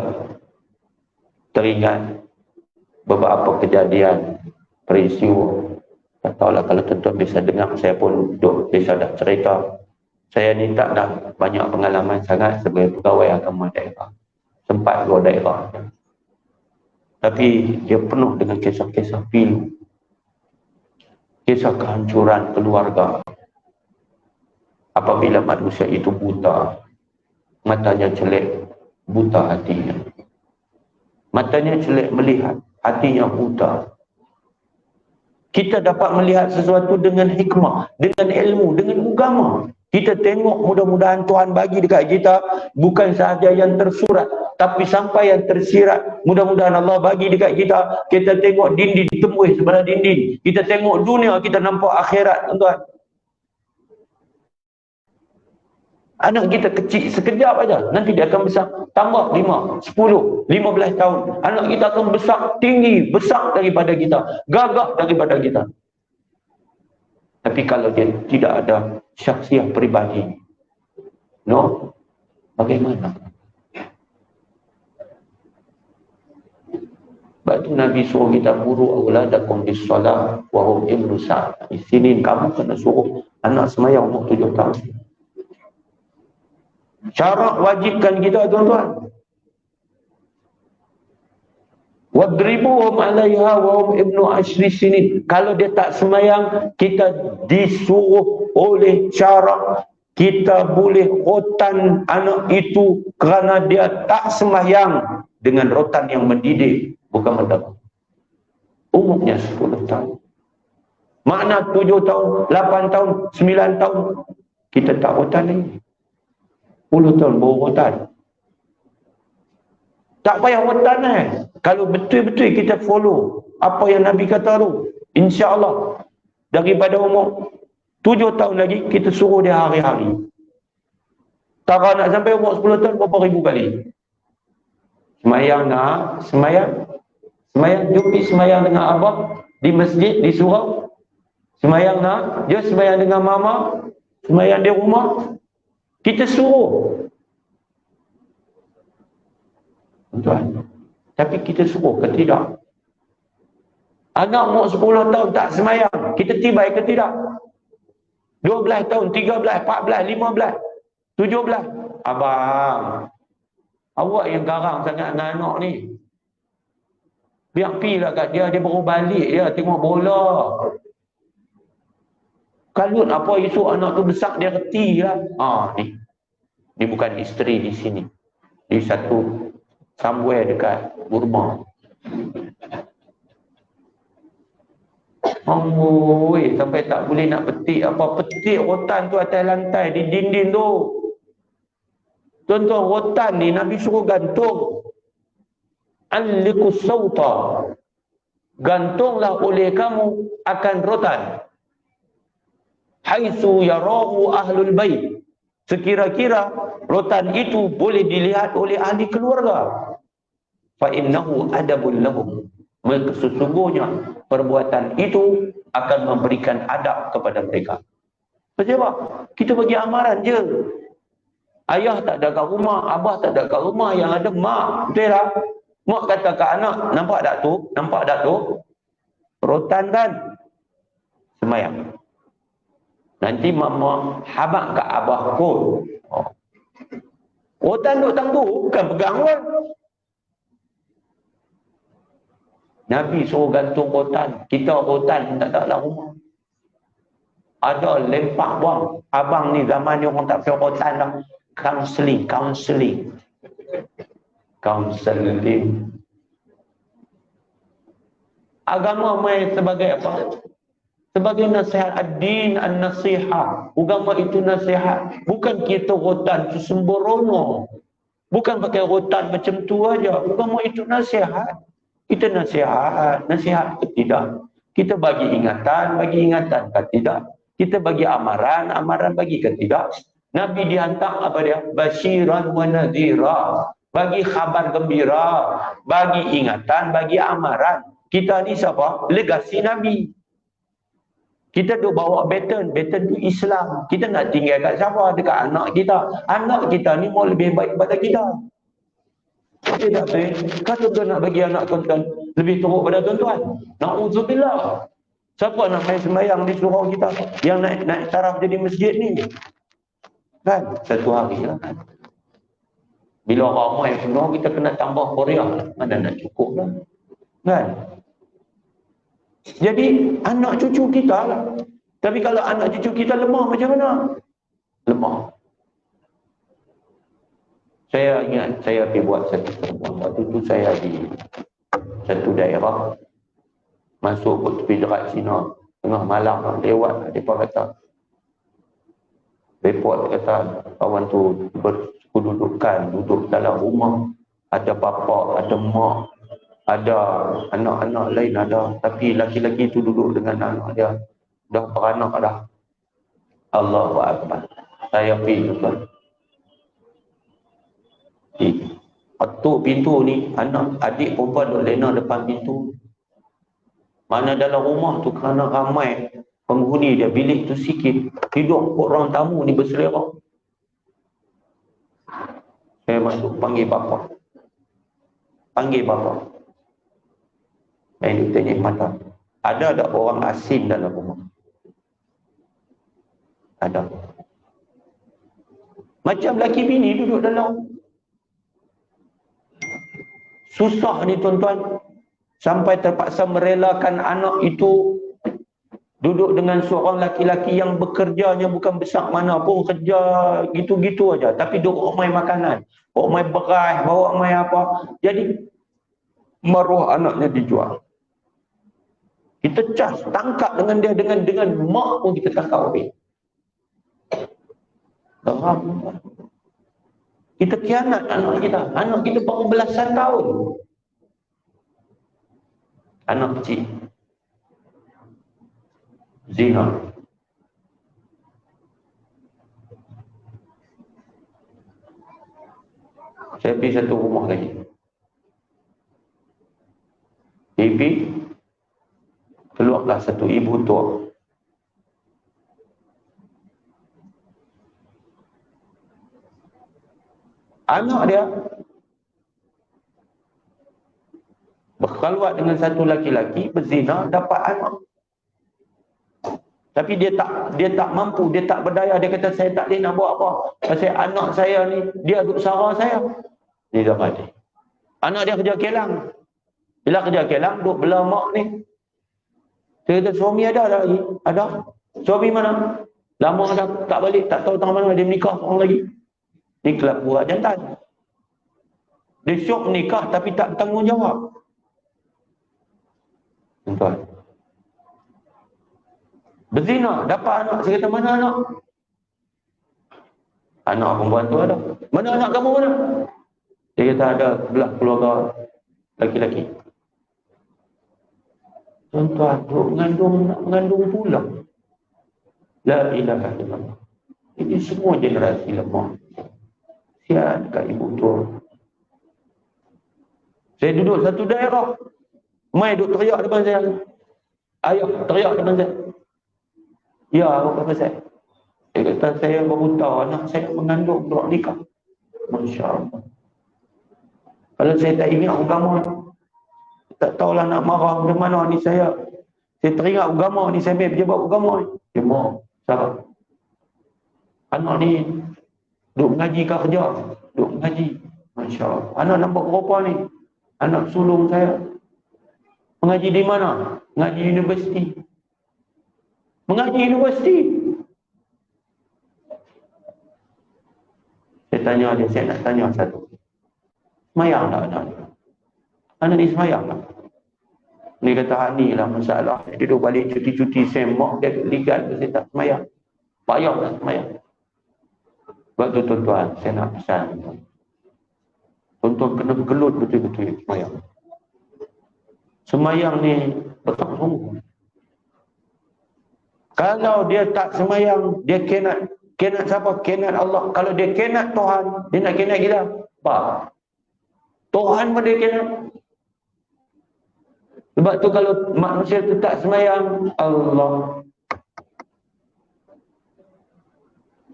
teringat beberapa kejadian, peristiwa. Tak tahulah kalau tuan-tuan bisa dengar, saya pun bisa dah cerita. Saya ni tak dah banyak pengalaman sangat sebagai pegawai agama daerah. Sempat dua daerah. Tapi dia penuh dengan kisah-kisah pilu. Kisah kehancuran keluarga. Apabila manusia itu buta, matanya celek, buta hatinya. Matanya celek melihat, hatinya buta. Kita dapat melihat sesuatu dengan hikmah, dengan ilmu, dengan agama. Kita tengok mudah-mudahan Tuhan bagi dekat kita bukan sahaja yang tersurat, tapi sampai yang tersirat. Mudah-mudahan Allah bagi dekat kita. Kita tengok dinding tembus sebelah dinding. Kita tengok dunia, kita nampak akhirat, tuan-tuan. Anak kita kecil sekejap aja, nanti dia akan besar. Tambah 5, 10, 15 tahun. Anak kita akan besar tinggi, besar daripada kita, gagah daripada kita. Tapi kalau dia tidak ada syakhsiah peribadi, no, bagaimana? Sebab itu Nabi suruh kita muru auladakum bis-salah wa hum ibnu sa'ad. Di sini kamu kena suruh anak semayang umur 7 tahun. Syarat wajibkan kita, tuan-tuan. Wadribuhum 'alaiha wa hum ibnu 10 sinin. Kalau dia tak semayang, kita disuruh oleh syarak, kita boleh rotan anak itu kerana dia tak semayang dengan rotan yang mendidik, bukan mendam. Umurnya 10 tahun. Makna 7 tahun, 8 tahun, 9 tahun, kita tak rotan lagi. 10 tahun baru rotan. Tak payah rotan Kalau betul-betul kita follow apa yang Nabi kata tu, insya-Allah daripada umur 7 tahun lagi kita suruh dia hari-hari. Tak nak sampai umur 10 tahun berapa ribu kali. Semayang nak, semayang. Semayang, jumpa semayang dengan abah di masjid, di surau. Semayang nak, dia semayang dengan mama, semayang di rumah. Kita suruh. Tuan, tapi kita suruh ke tidak? Anak umur 10 tahun tak semayang, kita tibai ke tidak? 12 tahun, 13, 14, 15, 17. Abang, awak yang garang sangat dengan anak ni. Biar pilah kat dia, dia baru balik dia tengok bola. Kalut apa esok anak tu besar dia reti lah. Ni bukan isteri di sini. Di satu somewhere dekat Burma. Amboi, sampai tak boleh nak petik apa. Petik rotan tu atas lantai di dinding tu. Tuan-tuan, rotan ni Nabi suruh gantung. Alliqus sauta. Gantunglah oleh kamu akan rotan. Haitsu yarahu ahlul bait. Sekira-kira rotan itu boleh dilihat oleh ahli keluarga. Fa innahu adabul lahum. Maka sesungguhnya perbuatan itu akan memberikan adab kepada mereka. Sebab kita bagi amaran je. Ayah tak ada kat rumah, abah tak ada kat rumah, yang ada mak. Betul tak? Mak kata kat anak, nampak tak tu? Nampak tak tu? Rotan kan? Semayang. Nanti mama habak kat abah kot. Rotan duk tang tu, bukan pegang pun. Nabi suruh gantung rotan. Kita rotan tak ada dalam rumah. Ada lempak buang. Abang ni zaman ni orang tak pakai rotan dah. Counseling. Agama main sebagai apa? Sebagai nasihat ad-din an-nasihah. Agama itu nasihat. Bukan kita rotan tu sembrono. Bukan pakai rotan macam tu aja. Agama itu nasihat. Kita nasihat ke tidak. Kita bagi ingatan ke tidak. Kita bagi amaran bagi ke tidak. Nabi dihantar apa dia? Basyiran wa nadhira. Bagi khabar gembira, bagi ingatan, bagi amaran. Kita ni siapa? Legasi Nabi. Kita duk bawa baton tu Islam. Kita nak tinggal kat siapa? Dekat anak kita. Anak kita ni mau lebih baik daripada kita. Kita tak boleh. Kalau tuan nak bagi anak tuan-tuan lebih teruk pada tuan-tuan. Na'udzubillah. Siapa nak main sembahyang di surau kita? Yang naik taraf jadi masjid ni. Kan? Satu hari lah kan. Bila ramai penuh, kita kena tambah Korea. Mana nak cukup lah. Kan? Jadi, anak cucu kita lah. Tapi kalau anak cucu kita lemah, macam mana? Lemah. Saya ingat, saya pergi buat satu pertemuan. Waktu tu saya di satu daerah. Masuk ke tepi dekat Cina. Tengah malam, lewat. Mereka kata, report kata, kawan tu berkedudukan, duduk dalam rumah. Ada bapa, ada mak. Ada anak-anak lain ada, tapi laki-laki itu duduk dengan anak dia. Dah beranak dah. Allahu Akbar. Saya pergi tuan. Ketuk pintu ni, anak adik perempuan duk lena depan pintu. Mana dalam rumah tu kerana ramai penghuni dia, bilik tu sikit, tidur orang tamu ni berselerak. Saya masuk, panggil bapa. Panggil bapa. Saya duk tanya mata. Ada tak orang asing dalam rumah? Ada. Macam laki bini duduk dalam. Susah ni tuan-tuan. Sampai terpaksa merelakan anak itu duduk dengan seorang laki-laki yang bekerjanya bukan besar mana pun, kerja gitu-gitu aja. Tapi duduk main makanan. Bawa main beras, bawa main apa. Jadi, maruah anaknya dijual. Kita cas, tangkap dengan dia, dengan mak pun kita tangkap habis. Kita khianat anak kita. Anak kita baru belasan tahun. Anak kecil. Zina. Saya pergi satu rumah lagi. Keluarlah satu ibu tua. Anak dia berkhalwat dengan satu laki-laki, berzina, dapat anak. Tapi dia tak mampu, dia tak berdaya. Dia kata, saya tak boleh nak buat apa. Pasal anak saya ni, dia duk sara saya. Dia dah mati. Anak dia kerja kelang. Bila kerja kelang, duk belah mak ni. Dia kata, suami ada lagi? Ada. Suami mana? Lama dah tak balik, tak tahu tengah mana. Dia menikah orang lagi. Ni kelab buat jantan. Dia syok menikah tapi tak bertanggungjawab. Tuan-tuan. Berzina, dapat anak. Saya kata, mana anak? Anak perempuan tu ada. Mana anak kamu mana? Dia kata, ada belah keluarga laki-laki. Tuan-tuan, mengandung pula. La ilaha illallah. Ini semua generasi lemah. Sian kat ibu tua. Saya duduk satu daerah. Mai duduk teriak depan saya. Ayah teriak depan saya. Ya, apa pasal? Dia kata, saya baru tahu anak saya mengandung untuk nikah. Masya Allah. Kalau saya tak ingat agama, tak tahulah nak marah ke mana ni saya. Saya teringat agama ni, saya ambil pejabat agama ni. Dia marah. Salah. Anak ni duk mengaji ke kerja? Duk mengaji. Masya Allah. Anak nampak berapa ni? Anak sulung saya. Mengaji di mana? Mengaji universiti. Mengaji universiti. Saya tanya dia, saya nak tanya satu. Semayang tak anak ni? Anak ni semayang tak? Dia kata, ni lah masalah. Dia duduk balik cuti-cuti semak, dia ligat, dia tak semayang. Payah tak semayang. Sebab tu tuan-tuan, saya nak pesan. Tuan-tuan kena bergelut betul-betul semayang. Semayang ni petang sungguh. Kalau dia tak semayang, dia kenat siapa? Kenat Allah. Kalau dia kenat Tuhan, dia nak kenat kita. Apa? Tuhan pun dia kenat. Sebab tu kalau manusia tu tak semayang, Allah.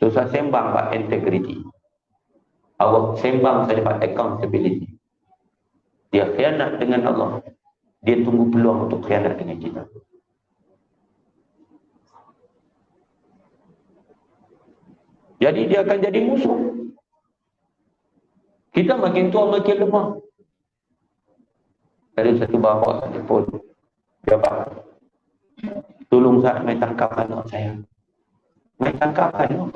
Susah sembang pak integrity. Awak sembang saja pak accountability. Dia khianat dengan Allah. Dia tunggu peluang untuk khianat dengan kita. Jadi dia akan jadi musuh. Kita makin tua makin lemah. Ada satu bapa telefon. Dia pak, tolong saya mai tangkap anak saya. Mai tangkap anak.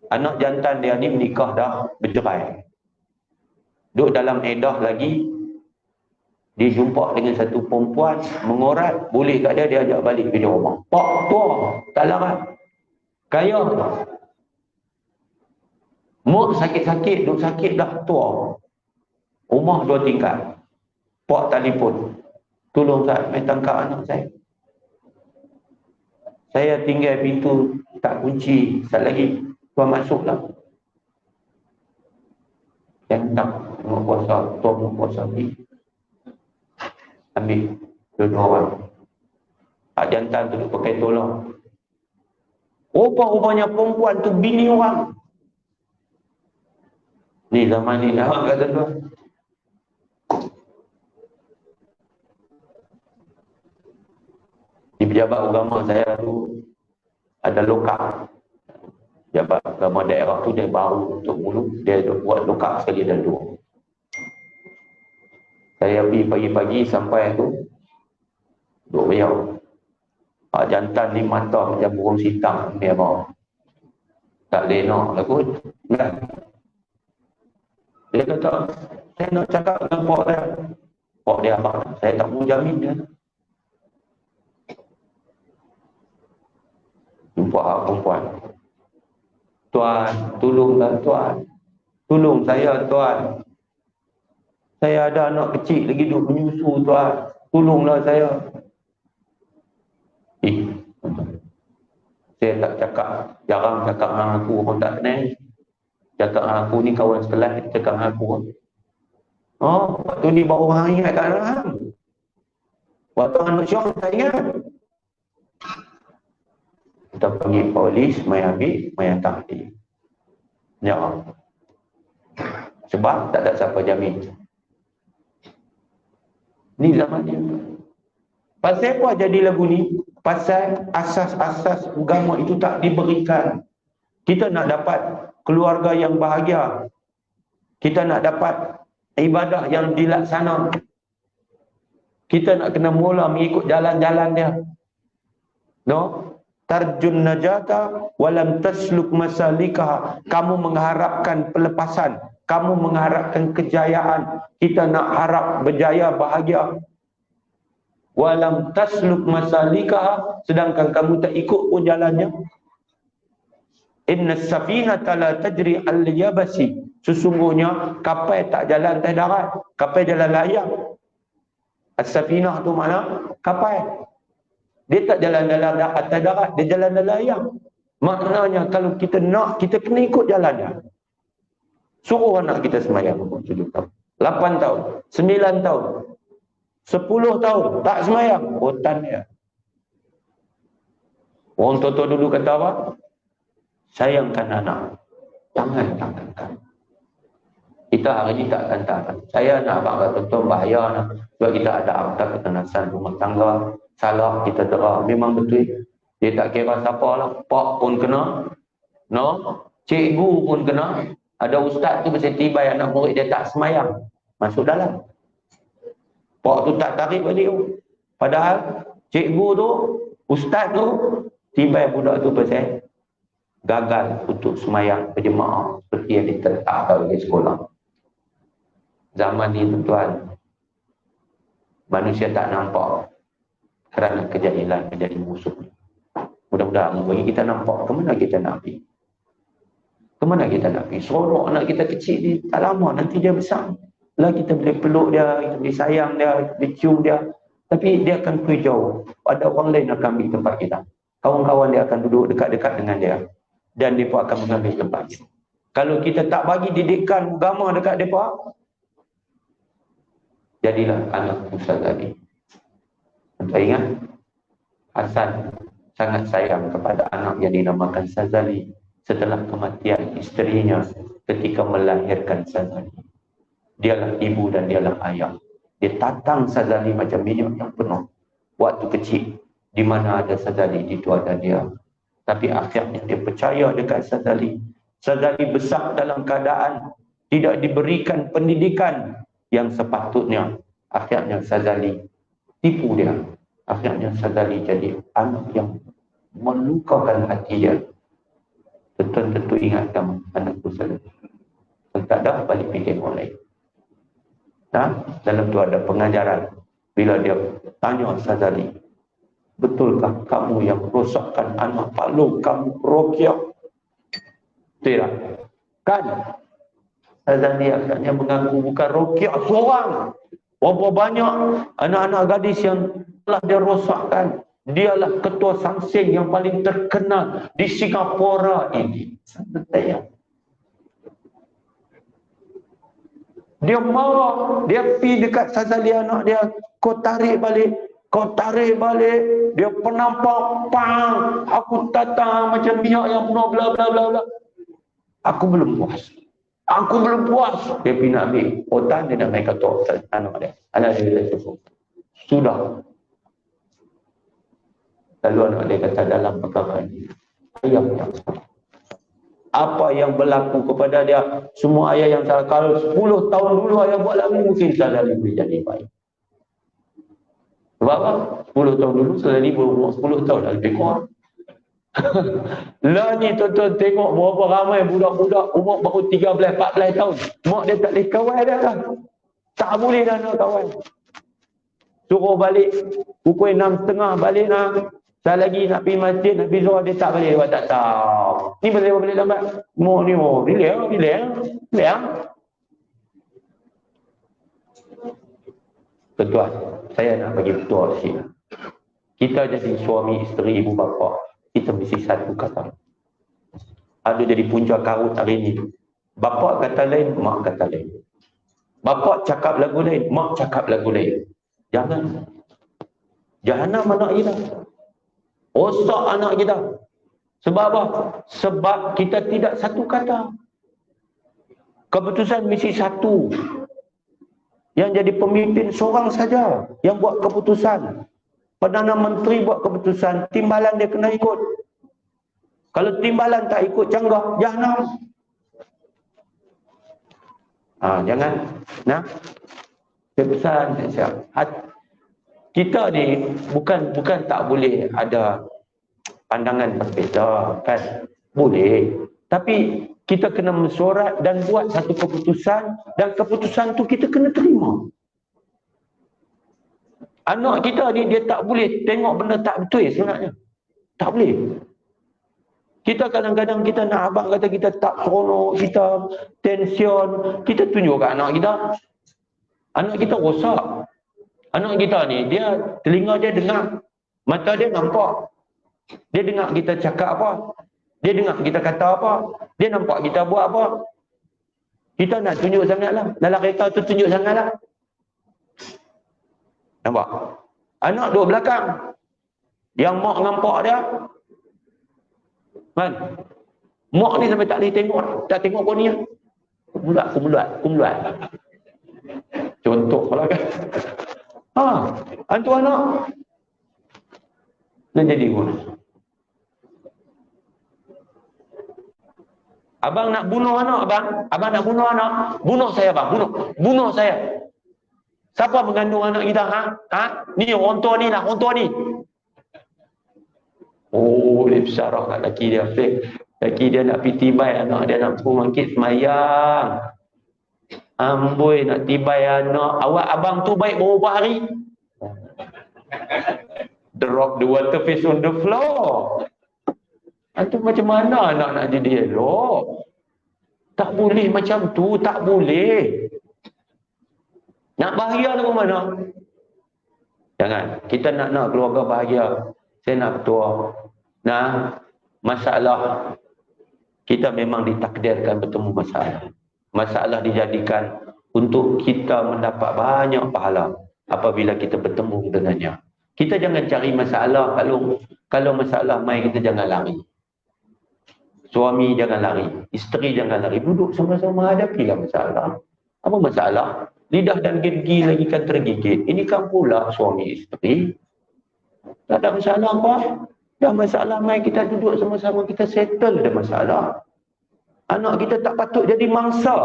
Anak jantan dia ni menikah dah, bercerai. Duduk dalam edah lagi. Dia jumpa dengan satu perempuan, mengorat, boleh kat dia, dia ajak balik ke rumah. Pak tua, tak larat. Kaya. Mak sakit-sakit, duduk sakit dah tua. Rumah 2 tingkat. Pak telefon. Tolong saya, mai tangkap anak saya. Saya tinggal pintu, tak kunci. Sekejap lagi, tuan masuklah. Yang tak tengok puasa, tengok puasa ni. Ambil dua orang. Hak jantan tu pakai tolong. Rupa-rupanya perempuan tu bini orang. Ni zaman ni dah kata tu. Di pejabat agama saya tu ada lokal. Pejabat agama daerah tu dia baru untuk mulu, dia buat lokal sekali dan dua. Saya pergi pagi-pagi sampai tu duk riau. Jantan ni mata macam burung sitang dia bawa. Tak lenok lah kot. Kan? Dia kata, saya nak cakap dengan pak dia. Pak dia apa? Saya tak mau jamin dia. Jumpa perempuan. Tuan, tolonglah tuan. Tolong saya tuan. Saya ada anak kecil lagi duduk menyusu tuan. Tolonglah saya. Saya tak cakap, jarang cakap dengan aku, orang tak kenal. Cakap dengan aku ni kawan sekelas, cakap dengan aku. Oh, waktu ni baru orang ingat kat dalam. Waktu anak syok, tak ingat. Kita panggil polis, mai ambil, mai hantar dia. Ya. Sebab tak ada siapa jamin. Ni zaman dia. Pasal apa jadi lagu ni? Pasal asas-asas agama itu tak diberikan. Kita nak dapat keluarga yang bahagia. Kita nak dapat ibadah yang dilaksana. Kita nak kena mula mengikut jalan-jalan dia. No? Tarjun najata walam tasluk masalikah. Kamu mengharapkan pelepasan, kamu mengharapkan kejayaan. Kita nak harap berjaya, bahagia. Walam tasluk masalikah, sedangkan kamu tak ikut pun jalannya. Inna safinata la tajri al-yabasi. Sesungguhnya kapal tak jalan atas darat, kapal jalan layang. As-safinah tu mana? Kapal. Dia tak jalan dalam atas darat, dia jalan dalam layang. Maknanya kalau kita nak, kita kena ikut jalannya. Suruh anak kita semayang 7 tahun, 8 tahun, 9 tahun, 10 tahun tak semayang, rotan dia. Orang tua-tua dulu kata apa? Sayangkan anak, jangan tangkankan. Kita hari ini tak akan tahan. Saya nak abang kata tuan bahaya nak. Sebab kita ada akta ketanasan rumah tangga. Salah kita derah. Memang betul. Dia tak kira siapa lah. Pak pun kena. No? Cikgu pun kena. Ada ustaz tu mesti tibai anak murid dia tak semayang. Masuk dalam. Pak tu tak tarik balik. Padahal cikgu tu, ustaz tu, tibai budak tu pasal gagal untuk semayang berjemaah seperti yang ditetapkan oleh sekolah. Zaman ni tuan, manusia tak nampak kerana kejahilan menjadi musuh. Mudah-mudahan bagi kita nampak ke mana kita nak pergi. Ke mana kita nak pergi. Sorok anak kita kecil ni tak lama nanti dia besar. Lah kita boleh peluk dia, kita boleh sayang dia, kita boleh cium dia. Tapi dia akan pergi jauh. Ada orang lain akan ambil tempat kita. Kawan-kawan dia akan duduk dekat-dekat dengan dia. Dan mereka akan mengambil tempat kita. Kalau kita tak bagi didikan agama dekat mereka, jadilah anak Ustaz tadi. Anda ingat? Hasan sangat sayang kepada anak yang dinamakan Sazali setelah kematian isterinya ketika melahirkan Sazali. Dialah ibu dan dialah ayah. Dia tatang Sazali macam minyak yang penuh. Waktu kecil, di mana ada Sazali, itu ada dia. Tapi akhirnya dia percaya dekat Sazali. Sazali besar dalam keadaan tidak diberikan pendidikan yang sepatutnya. Akhirnya Sazali tipu dia. Akhirnya Sazali jadi anak yang melukakan hati dia. Tentu ingatkan anakku Sazali. Tak ada balik fikir orang lain. Dalam tu ada pengajaran. Bila dia tanya Sazali, betulkah kamu yang rosakkan anak Pak Long, kamu Rokiah? Tidak. Kan? Sazali akhirnya mengaku bukan Rokiah seorang. Berapa banyak anak-anak gadis yang telah dia rosakkan. Dialah ketua sangsing yang paling terkenal di Singapura ini. Saya Dia marah, dia pergi dekat Sazali anak dia, kau tarik balik, dia penampak, pang, aku tatang macam minyak yang penuh, bla bla bla bla. Aku belum puas. Dia pergi nak ambil otak, dia nak main kata anak dia. Anak dia cukup. Sudah. Lalu anak dia kata dalam perkara ini, ayah yang salah. Apa yang berlaku kepada dia, semua ayah yang salah. Kalau 10 tahun dulu ayah buat lagi, mungkin Sazali boleh jadi baik. Sebab apa? 10 tahun dulu Sazali berumur 10 tahun, lebih kurang. Lah ni tuan-tuan tengok berapa ramai budak-budak umur baru 13-14 tahun. Mak dia tak boleh kawan dah lah. Tak boleh dah nak kawan. Suruh balik pukul 6.30 balik lah. Saya lagi nak pergi masjid, nak pergi zuhur, dia tak balik. Dia tak tahu. Ni balik lambat. Mak ni, relax. Tuan-tuan, saya nak bagi betul sikit. Kita jadi suami, isteri, ibu bapa, kita mesti satu kata. Ada jadi punca karut hari ni. Bapa kata lain, mak kata lain. Bapa cakap lagu lain, mak cakap lagu lain. Jangan. Jahanam anak kita. Rosak anak kita. Sebab apa? Sebab kita tidak satu kata. Keputusan mesti satu. Yang jadi pemimpin seorang saja yang buat keputusan. Perdana Menteri buat keputusan, timbalan dia kena ikut. Kalau timbalan tak ikut, canggah, jahanam. Jangan. Nah, pesan kita ni bukan tak boleh ada pandangan berbeza, kan? Boleh. Tapi kita kena mesyuarat dan buat satu keputusan, dan keputusan tu kita kena terima. Anak kita ni dia tak boleh tengok benda tak betul sebenarnya. Tak boleh. Kita kadang-kadang kita nak abang kata kita tak seronok, kita tension, kita tunjuk kat anak kita. Anak kita rosak. Anak kita ni dia telinga dia dengar, mata dia nampak. Dia dengar kita cakap apa, dia dengar kita kata apa, dia nampak kita buat apa. Kita nak tunjuk sangatlah. Dalam kereta tu tunjuk sangatlah. Nampak? Anak duduk belakang. Yang mak nampak dia. Kan? Mak ni sampai tak boleh tengok. Tak tengok kau ni. Kumulat. Contoh lah kan. Hantu anak. Nak jadi guna. Abang nak bunuh anak, abang. Abang nak bunuh anak. Bunuh saya, bang. Bunuh saya. Siapa mengandung anak kita? Ni orang tua ni lah, orang tua ni. Oh, dia bersyarah kat laki dia. Laki dia nak pergi tibai anak dia, nak suruh mangkit semayang. Amboi, nak tibai anak. Awak abang tu baik berapa hari? Drop the water face on the floor. Itu macam mana anak nak jadi elok? Tak boleh macam tu, tak boleh. Nak bahagia tu mana? Jangan. Kita nak keluarga bahagia. Saya nak bertuah. Nah, masalah kita memang ditakdirkan bertemu masalah. Masalah dijadikan untuk kita mendapat banyak pahala apabila kita bertemu dengannya. Kita jangan cari masalah. Kalau masalah mai, kita jangan lari. Suami jangan lari, isteri jangan lari. Duduk sama-sama, hadapilah masalah. Apa masalah? Lidah dan gigi lagi kan tergigit. Ini kan pula suami isteri. Tak ada masalah apa? Dah masalah mai, kita duduk sama-sama, kita settle dah masalah. Anak kita tak patut jadi mangsa.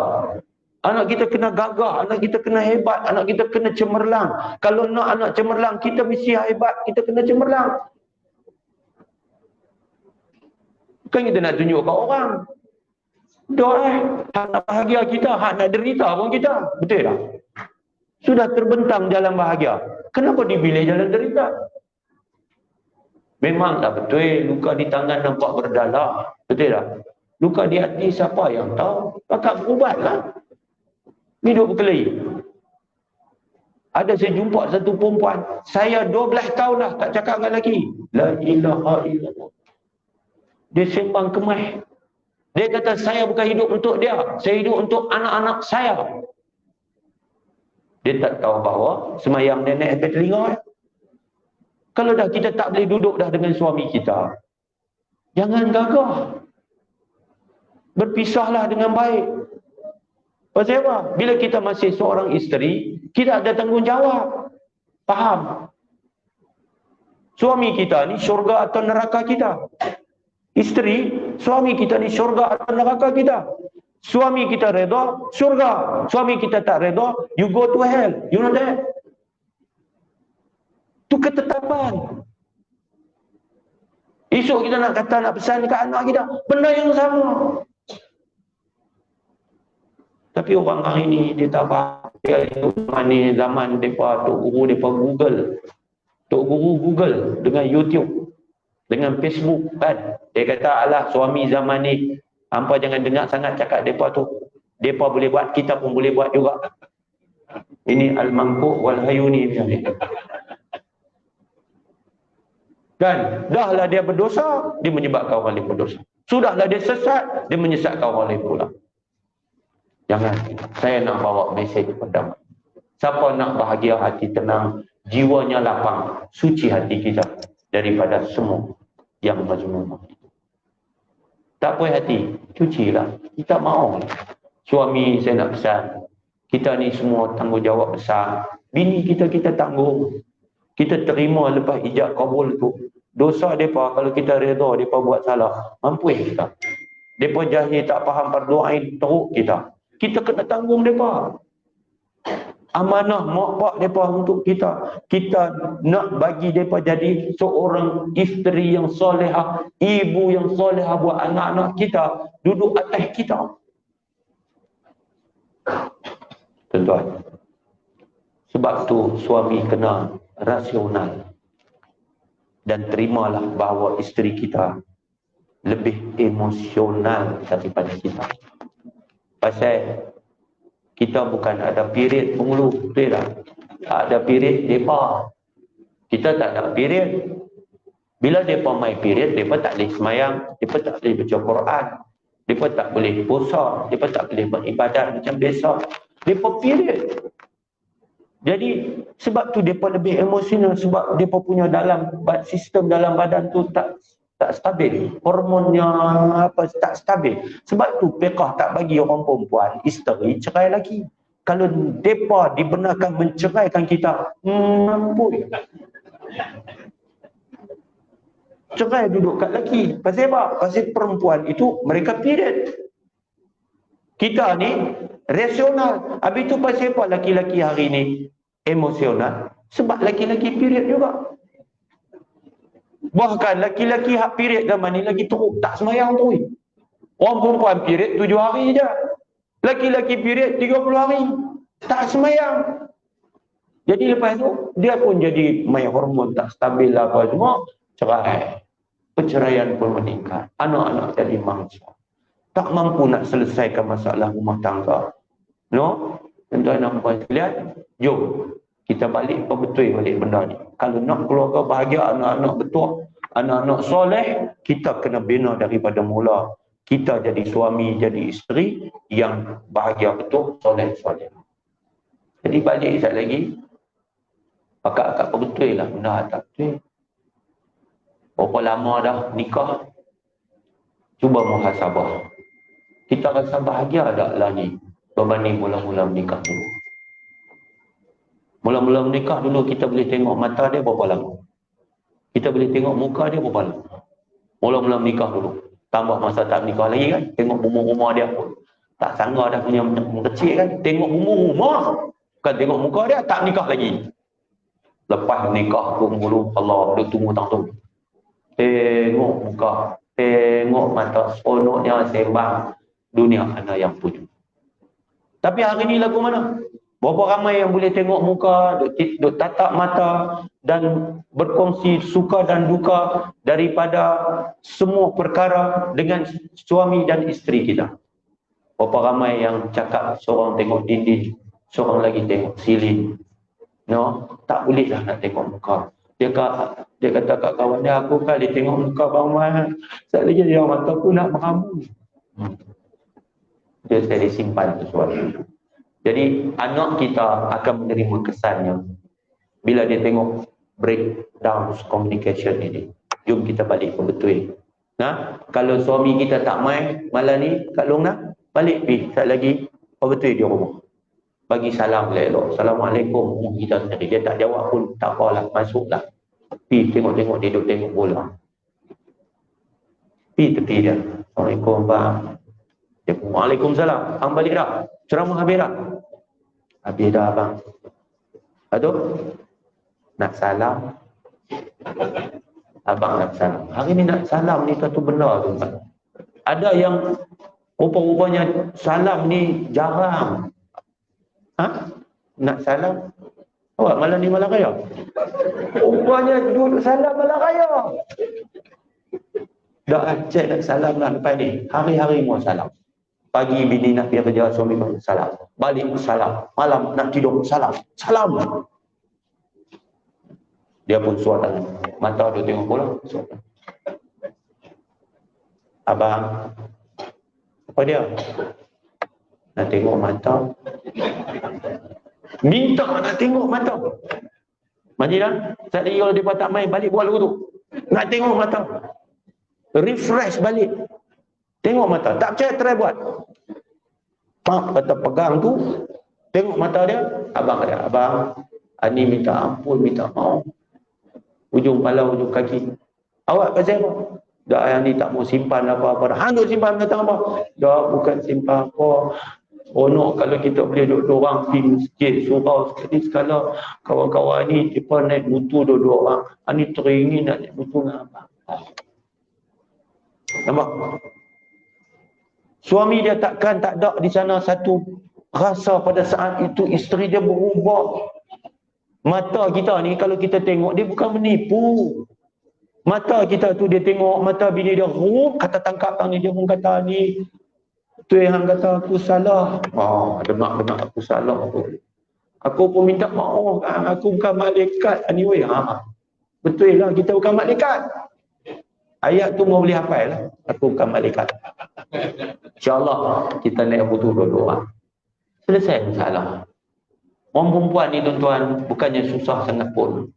Anak kita kena gagah, anak kita kena hebat, anak kita kena cemerlang. Kalau nak anak cemerlang, kita mesti hebat, kita kena cemerlang. Bukan kita nak tunjuk kat orang. Hak nak bahagia kita, hak nak derita pun kita. Betul tak? Sudah terbentang jalan bahagia. Kenapa dipilih jalan derita? Memanglah betul, luka di tangan nampak berdarah. Betul tak? Luka di hati siapa yang tahu? Pakak berubatlah. Hidup berkelahi. Ada saya jumpa satu perempuan, saya 12 tahun dah tak cakap dengan lelaki. La ilaha illallah. Dia sembang kemah. Dia kata saya bukan hidup untuk dia, saya hidup untuk anak-anak saya. Dia tak tahu bahawa semayang dia naik atas telinga. Kalau dah kita tak boleh duduk dah dengan suami kita, jangan gagah. Berpisahlah dengan baik. Pasal apa? Bila kita masih seorang isteri, kita ada tanggungjawab. Faham? Suami kita ni syurga atau neraka kita. Isteri, suami kita ni syurga atau neraka kita. Suami kita redha, syurga. Suami kita tak redha, you go to hell. You know that? Itu ketetapan. Esok kita nak kata, nak pesan dekat anak kita, benda yang sama. Tapi orang hari ni, dia tak faham. Dia ni zaman mereka, Tok Guru mereka Google. Tok Guru Google dengan YouTube, dengan Facebook kan. Dia kata, alah suami zaman ni, hampa jangan dengar sangat cakap mereka tu. Mereka boleh buat, kita pun boleh buat juga. Ini Al-Mangkuk Wal-Hayuni macam ni. Kan, dahlah dia berdosa, dia menyebabkan orang lain berdosa. Sudahlah dia sesat, dia menyesatkan orang lain pula. Jangan. Saya nak bawa mesej kepada siapa nak bahagia, hati tenang, jiwanya lapang, suci hati kita daripada semua yang mazmumah. Tak puas hati, cucilah. Kita mahu. Suami saya nak pesan, kita ni semua tanggungjawab besar. Bini kita tanggung. Kita terima lepas ijab kabul tu. Dosa mereka kalau kita redha mereka buat salah, mampu kita. Mereka jahil tak faham fardu ain, teruk kita. Kita kena tanggung mereka. Amanah mak pak mereka untuk kita. Kita nak bagi mereka jadi seorang isteri yang solehah, ibu yang solehah buat anak-anak kita, duduk atas kita. Tuan-tuan, sebab tu suami kena rasional dan terimalah bahawa isteri kita lebih emosional daripada kita. Pasal kita bukan ada period penghulu, betul tak? Ada period depa. Kita tak ada period. Bila depa main period, depa tak boleh semayang, depa tak boleh baca Quran, depa tak boleh puasa, depa tak boleh beribadat macam biasa. Depa period. Jadi sebab tu depa lebih emosional, sebab depa punya dalam sistem dalam badan tu tak stabil, hormonnya tak stabil. Sebab tu fiqh tak bagi orang perempuan isteri cerai lagi. Kalau depa dibenarkan menceraikan kita, mampu cerai duduk kat lelaki. Pasal apa? Pasal perempuan itu mereka period. Kita ni rasional. Habis tu pasal apa laki-laki hari ni emosional? Sebab laki-laki period juga. Bahkan laki-laki hak period zaman ni lagi teruk, tak semayang tu. Orang perempuan period 7 hari je. Laki-laki period 30 hari. Tak semayang. Jadi lepas tu, dia pun jadi main hormon tak stabil lah apa semua. Cerai. Perceraian pun meningkat. Anak-anak jadi mangsa. Tak mampu nak selesaikan masalah rumah tangga. No? Tuan-tuan dan puan sekalian, jom. Kita balik perbetul balik benda ni. Kalau nak keluarga bahagia, anak-anak betul, anak-anak soleh, kita kena bina daripada mula. Kita jadi suami, jadi isteri yang bahagia betul, soleh-soleh. Jadi balik sekali lagi, akak-akak perbetul lah benda tak betul. Berapa lama dah nikah, cuba muhasabah. Kita rasa bahagia tak lah ni berbanding mula-mula menikah dulu. Mula-mula menikah dulu kita boleh tengok mata dia berapa lama. Kita boleh tengok muka dia berapa lama. Mula-mula menikah dulu. Tambah masa tak menikah lagi kan. Tengok bumbu rumah dia pun. Tak sangka dah punya kecil kan. Tengok bumbu rumah. Bukan tengok muka dia, tak menikah lagi. Lepas menikah tu mulu Allah duduk tunggu tang-tang. Tengok muka. Tengok mata. Seronoknya sembang dunia anak yang punya. Tapi hari ni lagu mana? Berapa ramai yang boleh tengok muka, duk tatap mata dan berkongsi suka dan duka daripada semua perkara dengan suami dan isteri kita. Berapa ramai yang cakap seorang tengok dinding, seorang lagi tengok silin. No, tak bolehlah nak tengok muka. Dia kata kat kawan dia, aku kali tengok muka Bang Mat, sekali lagi dia mata aku nak meramu. Dia saya disimpan sesuatu itu. Jadi anak kita akan menerima kesannya bila dia tengok breakdown communication ini. Jom kita balik ke betul. Nah, kalau suami kita tak main malam ni kat Long balik pergi tak lagi betul dia rumah. Bagi salam elok. Assalamualaikum. Kita sendiri. Dia tak jawab pun tak apalah, masuklah. Pergi tengok-tengok dia duduk tengok bola. Pergi tepi dia. Assalamualaikum bang. Dia pun, Waalaikumsalam. Hang balik dah. Ceramah habis dah. Habis dah abang. Aduh. Nak salam. Abang nak salam. Hari ni nak salam ni satu benda tu. Ada yang rupa-rupanya salam ni jarang. Nak salam? Awak malam ni malam raya? Rupanya duduk salam malam raya. Dah cek nak salam lah lepas ni. Hari-hari mau salam. Pagi bini nak pergi kerja, suami pun salam. Balik salam. Malam nak tidur salam. Salam. Dia pun suat tangan. Mata dia tengok bola. Abang. Apa dia? Nak tengok mata. Minta nak tengok mata. Macam dah. Saat lagi kalau dia tak main, balik buat lagu tu. Nak tengok mata. Refresh balik. Tengok mata. Tak percaya, try buat. Pak kata pegang tu. Tengok mata dia. Abang kata, abang. Ani minta ampun, minta maaf. Ujung kepala, ujung kaki. Awak pasal apa? Dah yang ni tak mau simpan apa-apa. Hang duk simpan kata apa? Dah bukan simpan apa. Onok kalau kita boleh duduk orang pergi masjid, surau sekali-sekala. Kawan-kawan ni, mereka naik butuh dua-dua orang. Ini teringin nak naik butuh dengan abang. Nampak? Suami dia takkan tak ada di sana satu rasa pada saat itu isteri dia berubah. Mata kita ni kalau kita tengok dia bukan menipu. Mata kita tu dia tengok mata bini dia, kata tangkap ni dia pun kata ni. Tu yang kata aku salah. Demak-demak aku salah. Aku pun minta maaf. Aku bukan malaikat. Anyway, betul lah kita bukan malaikat. Ayat tu mau boleh hafal lah. Aku bukan malaikat. InsyaAllah kita naik butuh dua-dua. Selesai masalah. Orang perempuan ni tuan-tuan bukannya susah sangat pun.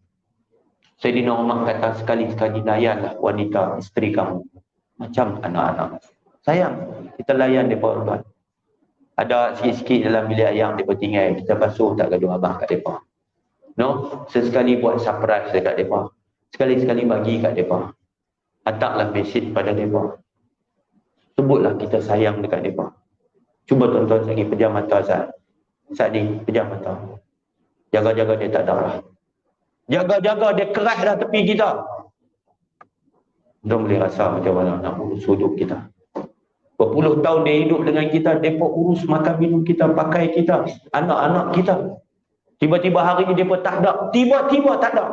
Sayyidina Umar kata sekali-sekali layanlah wanita isteri kamu macam anak-anak. Sayang, kita layan mereka tuan. Ada sikit-sikit dalam bilik ayam mereka tinggal, kita basuh tak gaduh abang kat mereka. No, sesekali buat surprise dekat mereka. Sekali-sekali bagi kat mereka. Hantarlah mesej pada mereka. Sebutlah kita sayang dekat mereka. Cuba tuan-tuan lagi pejam mata saat ni, pejam mata. Jaga-jaga dia tak darah. Jaga-jaga dia keras dah tepi kita. Dia boleh rasa macam mana nak urus hidup kita. Berpuluh tahun dia hidup dengan kita, dia pun urus makan minum kita, pakai kita, anak-anak kita. Tiba-tiba hari ni dia pun tak ada. Tiba-tiba tak ada.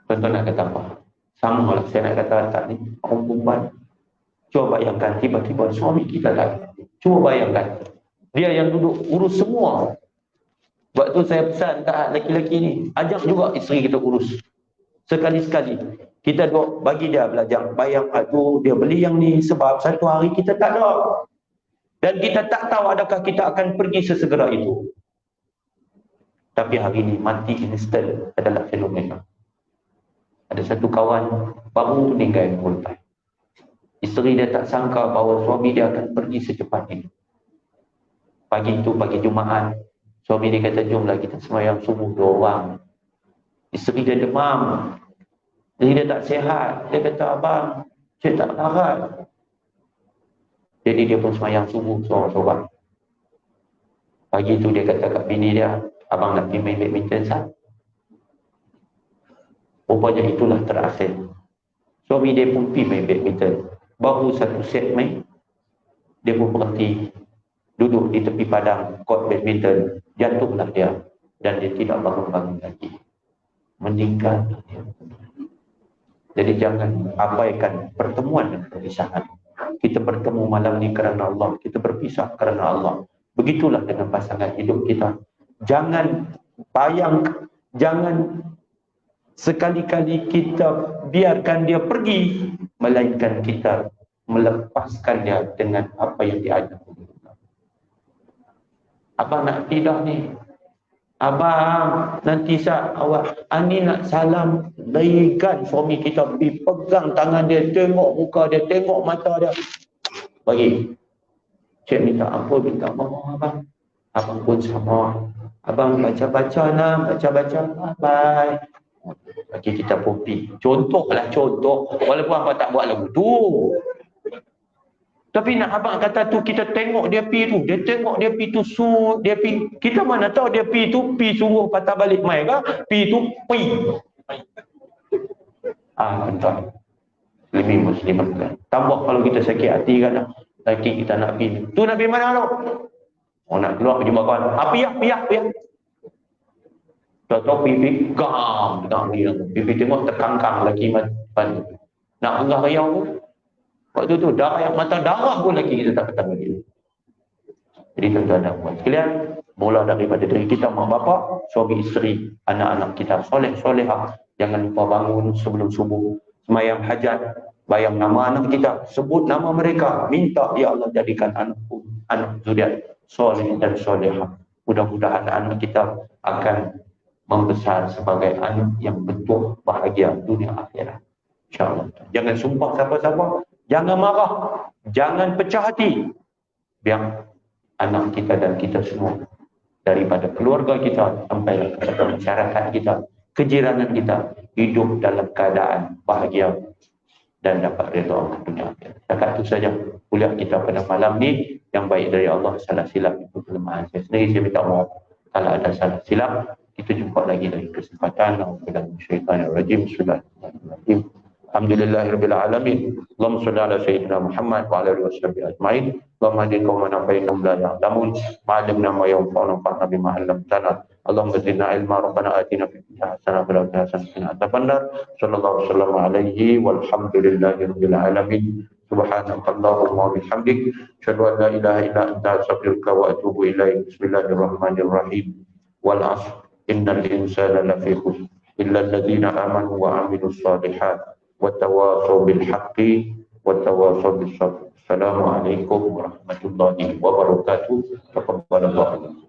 Tuan-tuan nak kata apa? Sama lah saya nak kata tak ni. Orang perempuan. Cuba bayangkan tiba-tiba suami kita tak. Cuba bayangkan. Dia yang duduk urus semua. Sebab tu saya pesan kat lelaki-lelaki ni. Ajak juga isteri kita urus. Sekali-sekali. Kita duk bagi dia belajar. Bayang tu dia beli yang ni sebab satu hari kita tak ada. Dan kita tak tahu adakah kita akan pergi sesegera itu. Tapi hari ini mati instant adalah fenomena. Ada satu kawan baru meninggal minggu lepas. Isteri dia tak sangka bahawa suami dia akan pergi secepat ini. Pagi itu, pagi Jumaat, suami dia kata, jomlah kita sembahyang subuh 2 orang. Isteri dia demam. Jadi dia tak sihat. Dia kata, abang, saya tak larat. Jadi dia pun sembahyang subuh seorang-seorang. Pagi itu dia kata kat bini dia, abang nak pergi main badminton sah. Rupanya itulah terakhir. Suami dia pun pergi main badminton. Baru satu set main, dia pun berhenti. Duduk di tepi padang court badminton. Jatuhlah dia. Dan dia tidak bangun-bangun lagi. Meninggal dia. Jadi jangan abaikan pertemuan dan perpisahan. Kita bertemu malam ni kerana Allah. Kita berpisah kerana Allah. Begitulah dengan pasangan hidup kita. Jangan jangan sekali-kali kita biarkan dia pergi, melainkan kita melepaskan dia dengan apa yang dia ajar. Abang nak tidur ni. Abang, nanti awak Ani nak salam, berikan suami kita, pergi pegang tangan dia, tengok muka dia, tengok mata dia. Bagi. Cik minta ampun, minta maaf abang. Abang pun sama. Abang baca-baca lah, baca-baca. Bye. Bagi kita pun pergi. Contoh. Walaupun abang tak buat lagu tu. Tapi nak abang kata tu, kita tengok dia pi tu. Dia tengok dia pi tu, dia pi. Kita mana tahu dia pi tu, pi suruh patah balik mai ke? Pi tu, pi. Betul. Lebih muslimat kan. Tambah kalau kita sakit hati kan. Lagi kita nak pi. Tu nak pi mana tu? Oh, nak keluar pergi makan. Piak. Tahu pipi gam dia. Pipi tengok terkangkang lagi macam nak enggak rayau tu. Waktu tu darah mata darah pun lagi kita tak ketahui lagi. Jadi tuan-tuan dan puan sekalian, mula daripada diri kita, mak bapak, suami isteri, anak-anak kita soleh-solehah. Jangan lupa bangun sebelum subuh, sembahyang hajat, bayang nama anak kita, sebut nama mereka, minta ya Allah jadikan anakku, anak zuriat soleh dan solehah. Mudah-mudahan anak kita akan membesar sebagai anak yang betul bahagia dunia akhirat. InsyaAllah. Jangan sumpah siapa-siapa, jangan marah, jangan pecah hati. Biar anak kita dan kita semua, daripada keluarga kita sampai kepada masyarakat kita, kejiranan kita, hidup dalam keadaan bahagia dan dapat redha Allah dunia akhirat. Setakat itu saja kuliah kita pada malam ni. Yang baik dari Allah, salah silap itu kelemahan saya sendiri. Saya minta maaf kalau ada salah silap. Kita jumpa lagi dari kesempatan. Bismillahirrahmanirrahim. Bismillahirrahmanirrahim. Alhamdulillahirabbil alamin. Allahumma shalli ala sayyidina Muhammad wa ala alihi washabihi ajmain. Allahumma hadina qauman bainahum la ya'lamun. Ma'allimna ma yanfa'una fa'na bima 'allamtana. Allahumma zidna ilma, rabbana atina fid dunya hasanah wa fil akhirati hasanah wa qina adzabannar. Sallallahu alaihi walhamdulillahirabbil alamin. Subhanakallahumma wa bihamdik, asyhadu an la ilaha illa anta, astaghfiruka wa atubu ilaik. Bismillahirrahmanirrahim. Wal 'ashr, innal insana lafi khusr illa alladhina amanu wa 'amilus shalihat wa tawassaw bil haqqi wa tawassaw bis sabr. Assalamualaikum warahmatullahi wabarakatuh. Taqabbalallahu.